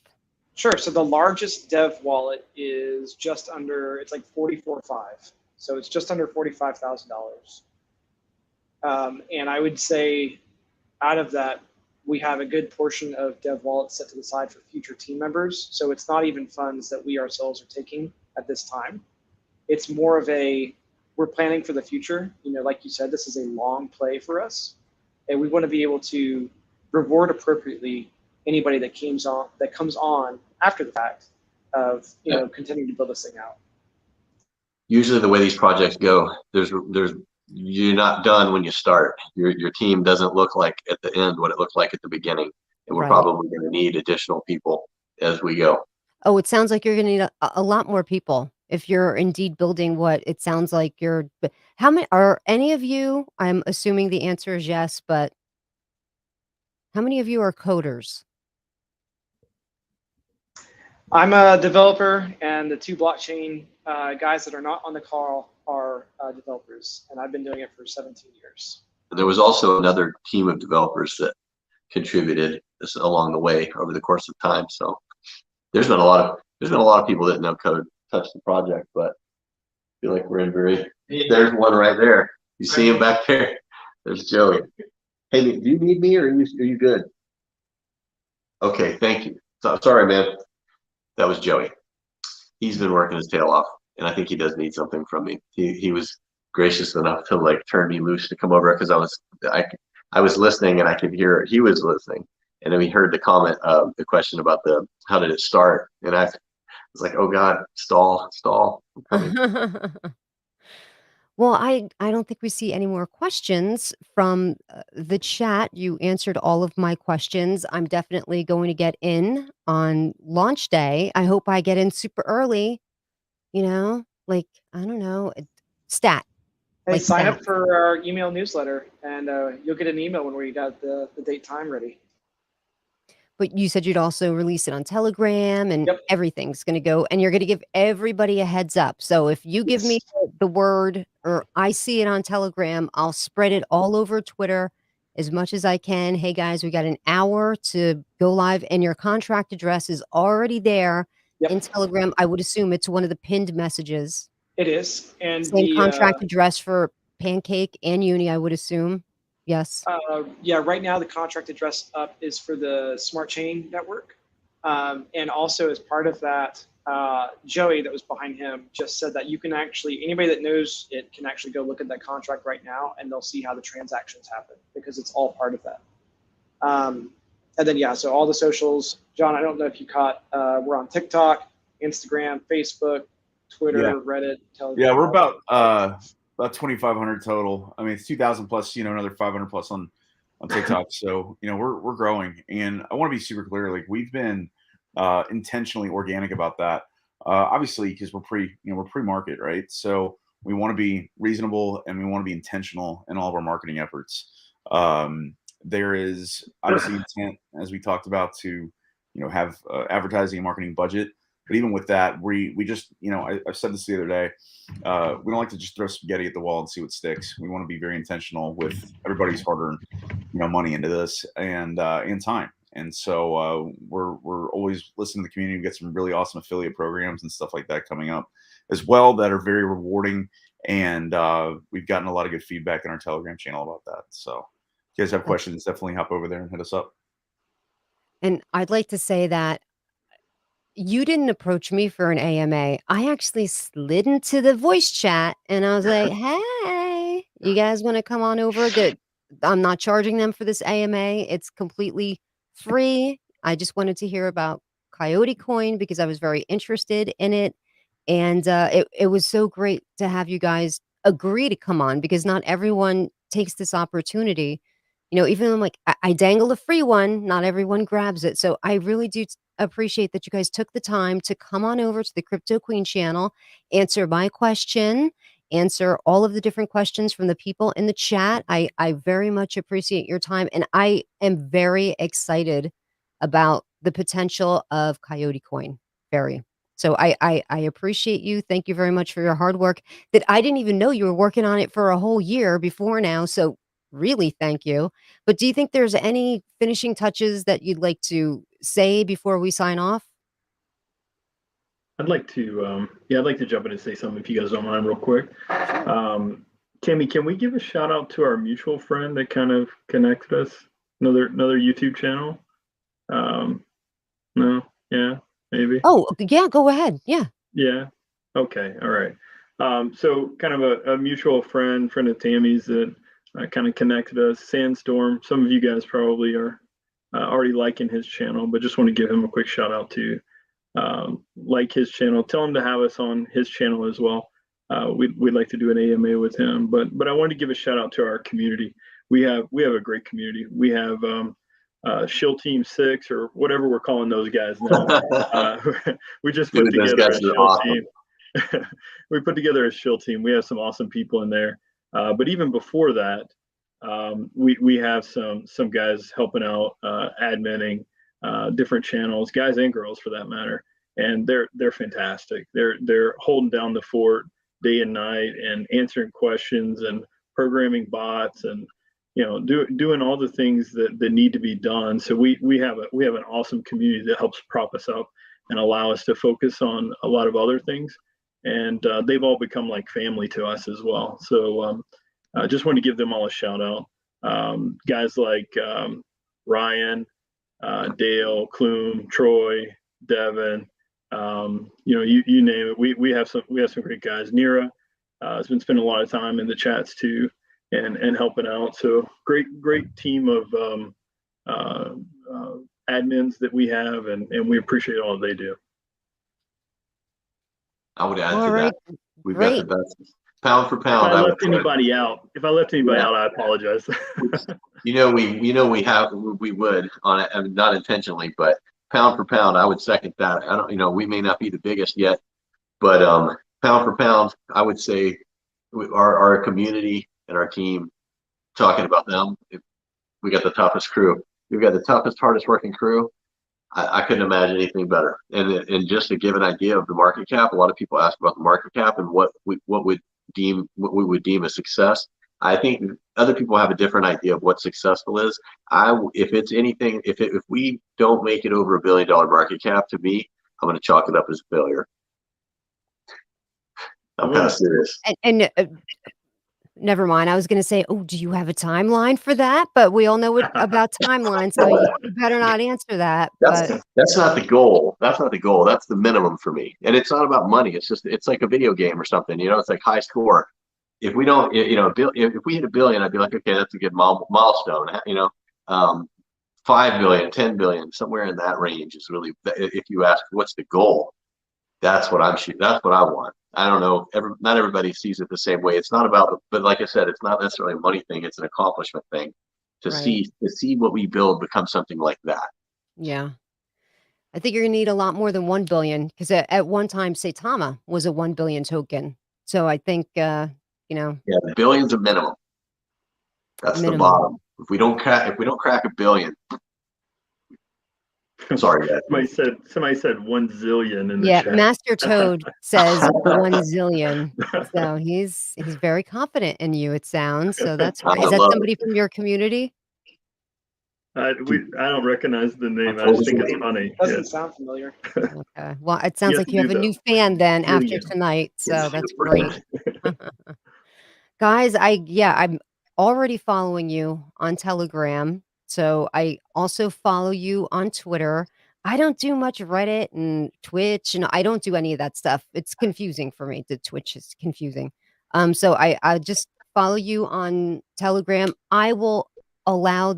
[SPEAKER 2] Sure. So the largest dev wallet is just under, it's like 44.5. So it's just under $45,000. And I would say out of that, we have a good portion of dev wallets set to the side for future team members. So it's not even funds that we ourselves are taking at this time. It's more of we're planning for the future. You know, like you said, this is a long play for us. And we want to be able to reward appropriately anybody that comes on after the fact of, you know, continuing to build this thing out.
[SPEAKER 5] Usually the way these projects go, you're not done when you start. Your team doesn't look like at the end what it looked like at the beginning, and we're
[SPEAKER 1] Right.
[SPEAKER 5] probably going to need additional people as we go.
[SPEAKER 1] Oh, it sounds like you're going to need a lot more people. if you're indeed building what it sounds like you're. How many are any of you? I'm assuming the answer is yes, but how many of you are coders?
[SPEAKER 2] I'm a developer, and the two blockchain guys that are not on the call are developers, and I've been doing it for 17 years.
[SPEAKER 5] There was also another team of developers that contributed this along the way over the course of time. So there's been a lot of people that know code touch the project, but I feel like we're in there's one right there. You see him back there. There's Joey. Hey, do you need me, or are you good? Okay, thank you. So, sorry, man. That was Joey. He's been working his tail off, and I think he does need something from me. He was gracious enough to like turn me loose to come over, because I was listening and I could hear he was listening, and then we heard the comment of the question about how did it start, and I was like, oh God, stall, I'm coming.
[SPEAKER 1] Well, I don't think we see any more questions from the chat. You answered all of my questions. I'm definitely going to get in on launch day. I hope I get in super early, like, I don't know, stat.
[SPEAKER 2] Hey,
[SPEAKER 1] Like
[SPEAKER 2] sign
[SPEAKER 1] stat.
[SPEAKER 2] up for our email newsletter, and you'll get an email when we got the date time ready.
[SPEAKER 1] But you said you'd also release it on Telegram, and
[SPEAKER 2] Yep.
[SPEAKER 1] everything's gonna go, and you're gonna give everybody a heads up. So if you give me the word, or I see it on Telegram, I'll spread it all over Twitter as much as I can. Hey guys, we got an hour to go live, and your contract address is already there in
[SPEAKER 2] Yep.
[SPEAKER 1] Telegram. I would assume it's one of the pinned messages.
[SPEAKER 2] It is, and
[SPEAKER 1] Same contract address for Pancake and Uni, I would assume. Yes.
[SPEAKER 2] Yeah, right now the contract address up is for the Smart Chain Network. And also as part of that, Joey that was behind him just said that you can actually, anybody that knows it can actually go look at that contract right now, and they'll see how the transactions happen, because it's all part of that. And then, yeah, so all the socials, John, I don't know if you caught, we're on TikTok, Instagram, Facebook, Twitter, Reddit, Telegram.
[SPEAKER 4] Yeah, we're about 2,500 total. I mean, it's 2,000 plus, another 500 plus on TikTok. So, we're growing, and I want to be super clear. Like, we've been intentionally organic about that. Obviously, because we're pre-market, right? So we want to be reasonable, and we want to be intentional in all of our marketing efforts. There is obviously intent, as we talked about, to, have advertising and marketing budget. But even with that, we just, I've said this the other day, we don't like to just throw spaghetti at the wall and see what sticks. We want to be very intentional with everybody's hard-earned, money into this, and time. And so we're always listening to the community. We get some really awesome affiliate programs and stuff like that coming up as well that are very rewarding. And we've gotten a lot of good feedback in our Telegram channel about that. So if you guys have questions, definitely hop over there and hit us up.
[SPEAKER 1] And I'd like to say that you didn't approach me for an AMA. I actually slid into the voice chat, and I was like, hey, you guys want to come on over? I'm not charging them for this AMA. It's completely free. I just wanted to hear about Coyote Coin because I was very interested in it. And it was so great to have you guys agree to come on, because not everyone takes this opportunity. Even though I'm like, I dangle a free one, not everyone grabs it. So I really do appreciate that you guys took the time to come on over to the Crypto Queen channel, answer my question, answer all of the different questions from the people in the chat. I very much appreciate your time, and I am very excited about the potential of Coyote Coin. Very. So I appreciate you. Thank you very much for your hard work that I didn't even know you were working on it for a whole year before now. So really, thank you. But do you think there's any finishing touches that you'd like to say before we sign off?
[SPEAKER 3] I'd like to jump in and say something if you guys don't mind real quick. Tammy, can we give a shout out to our mutual friend that kind of connected us? Another YouTube channel? No? Yeah, maybe.
[SPEAKER 1] Oh, yeah, go ahead. Yeah.
[SPEAKER 3] Yeah. Okay. All right. So kind of a mutual friend of Tammy's that kind of connected us, Sandstorm. Some of you guys probably are already liking his channel, but just want to give him a quick shout out to like his channel. Tell him to have us on his channel as well. We'd like to do an AMA with him, but I wanted to give a shout out to our community. We have a great community. We have Shill Team 6 or whatever we're calling those guys now. We just put together a Shill team. we put together a shill team. We have some awesome people in there. But even before that, we have some guys helping out, adminning different channels, guys and girls for that matter, and they're fantastic. They're holding down the fort day and night and answering questions and programming bots and doing all the things that need to be done. So we have an awesome community that helps prop us up and allow us to focus on a lot of other things. And they've all become like family to us as well. So I just want to give them all a shout out. Guys like Ryan, Dale, Clume, Troy, Devin, you name it. We have some great guys. Nira has been spending a lot of time in the chats too and helping out. So great team of admins that we have, and we appreciate all that they do.
[SPEAKER 5] I would add
[SPEAKER 1] All
[SPEAKER 5] to
[SPEAKER 1] right.
[SPEAKER 5] that. We've
[SPEAKER 1] Great.
[SPEAKER 5] got the best pound for pound.
[SPEAKER 3] If I left anybody out, I apologize.
[SPEAKER 5] we would on it, I mean, not intentionally, but pound for pound, I would second that. I don't, we may not be the biggest yet, but pound for pound, I would say our community and our team, talking about them, we got the toughest crew. We've got the toughest, hardest working crew. I couldn't imagine anything better. And just to give an idea of the market cap, a lot of people ask about the market cap and what we would deem a success. I think other people have a different idea of what successful is. If it's anything, if we don't make it over $1 billion market cap, to me, I'm going to chalk it up as a failure. I'm kind of serious.
[SPEAKER 1] And never mind. I was going to say, oh, do you have a timeline for that? But we all know about timelines, so you better not answer that.
[SPEAKER 5] That's not the goal. That's not the goal. That's the minimum for me. And it's not about money. It's like a video game or something. It's like high score. If we don't, if we hit $1 billion, I'd be like, okay, that's a good milestone. 5 billion, 10 billion, somewhere in that range is really. If you ask, what's the goal? That's what I'm shooting. That's what I want. I don't know. Not everybody sees it the same way. It's not about, but like I said, it's not necessarily a money thing. It's an accomplishment thing. To see what we build become something like that.
[SPEAKER 1] Yeah, I think you're gonna need a lot more than 1 billion, because at one time, Saitama was a 1 billion token. So I think
[SPEAKER 5] Yeah, the billion's a minimum. That's
[SPEAKER 1] minimum.
[SPEAKER 5] The bottom. If we don't crack $1 billion. Sorry, Dad.
[SPEAKER 3] Somebody said 1 zillion in the chat.
[SPEAKER 1] Master Toad says 1 zillion. So he's very confident in you, it sounds. So that's great. Is that somebody from your community?
[SPEAKER 3] I don't recognize the name. I just think it's funny.
[SPEAKER 2] Doesn't sound familiar.
[SPEAKER 1] Okay. Well, it sounds like you have a new fan then after tonight. So that's great. Guys, I'm already following you on Telegram. So I also follow you on Twitter. I don't do much Reddit and Twitch, and I don't do any of that stuff. It's confusing for me. The Twitch is confusing. So I just follow you on Telegram. I will allow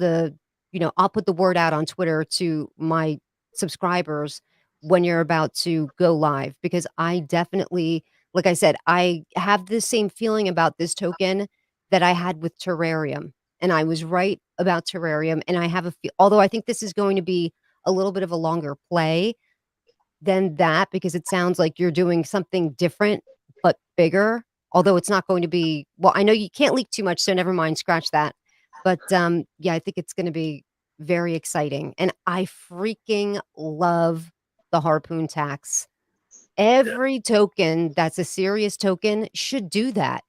[SPEAKER 1] I'll put the word out on Twitter to my subscribers when you're about to go live, because I definitely, like I said, I have the same feeling about this token that I had with Terrarium. And I was right about Terrarium. And I have although I think this is going to be a little bit of a longer play than that, because it sounds like you're doing something different, but bigger. Although it's not going to be, well, I know you can't leak too much, so never mind, scratch that. But I think it's going to be very exciting. And I freaking love the harpoon tax. Every token that's a serious token should do that.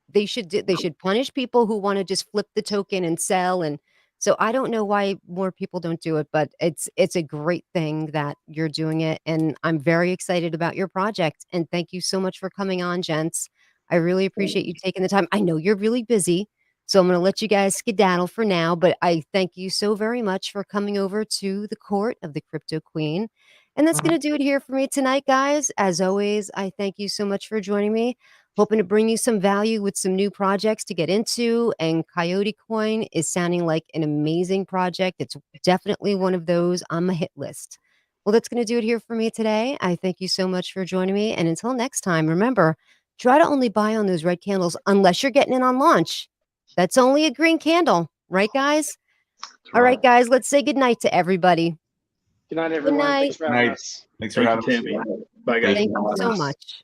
[SPEAKER 1] They should punish people who want to just flip the token and sell. And so I don't know why more people don't do it, but it's a great thing that you're doing it. And I'm very excited about your project. And thank you so much for coming on, gents. I really appreciate you taking the time. I know you're really busy, so I'm going to let you guys skedaddle for now, but I thank you so very much for coming over to the court of the Crypto Queen. And that's going to do it here for me tonight, guys. As always, I thank you so much for joining me. Hoping to bring you some value with some new projects to get into. And Coyote Coin is sounding like an amazing project. It's definitely one of those on my hit list. Well, that's going to do it here for me today. I thank you so much for joining me. And until next time, remember, try to only buy on those red candles unless you're getting in on launch. That's only a green candle, right, guys? All right, guys, let's say goodnight to everybody.
[SPEAKER 2] Good night, everyone.
[SPEAKER 1] Good night.
[SPEAKER 2] Thanks for having us.
[SPEAKER 4] Thanks for having us.
[SPEAKER 3] Tammy. Bye, guys.
[SPEAKER 1] Thank you so much.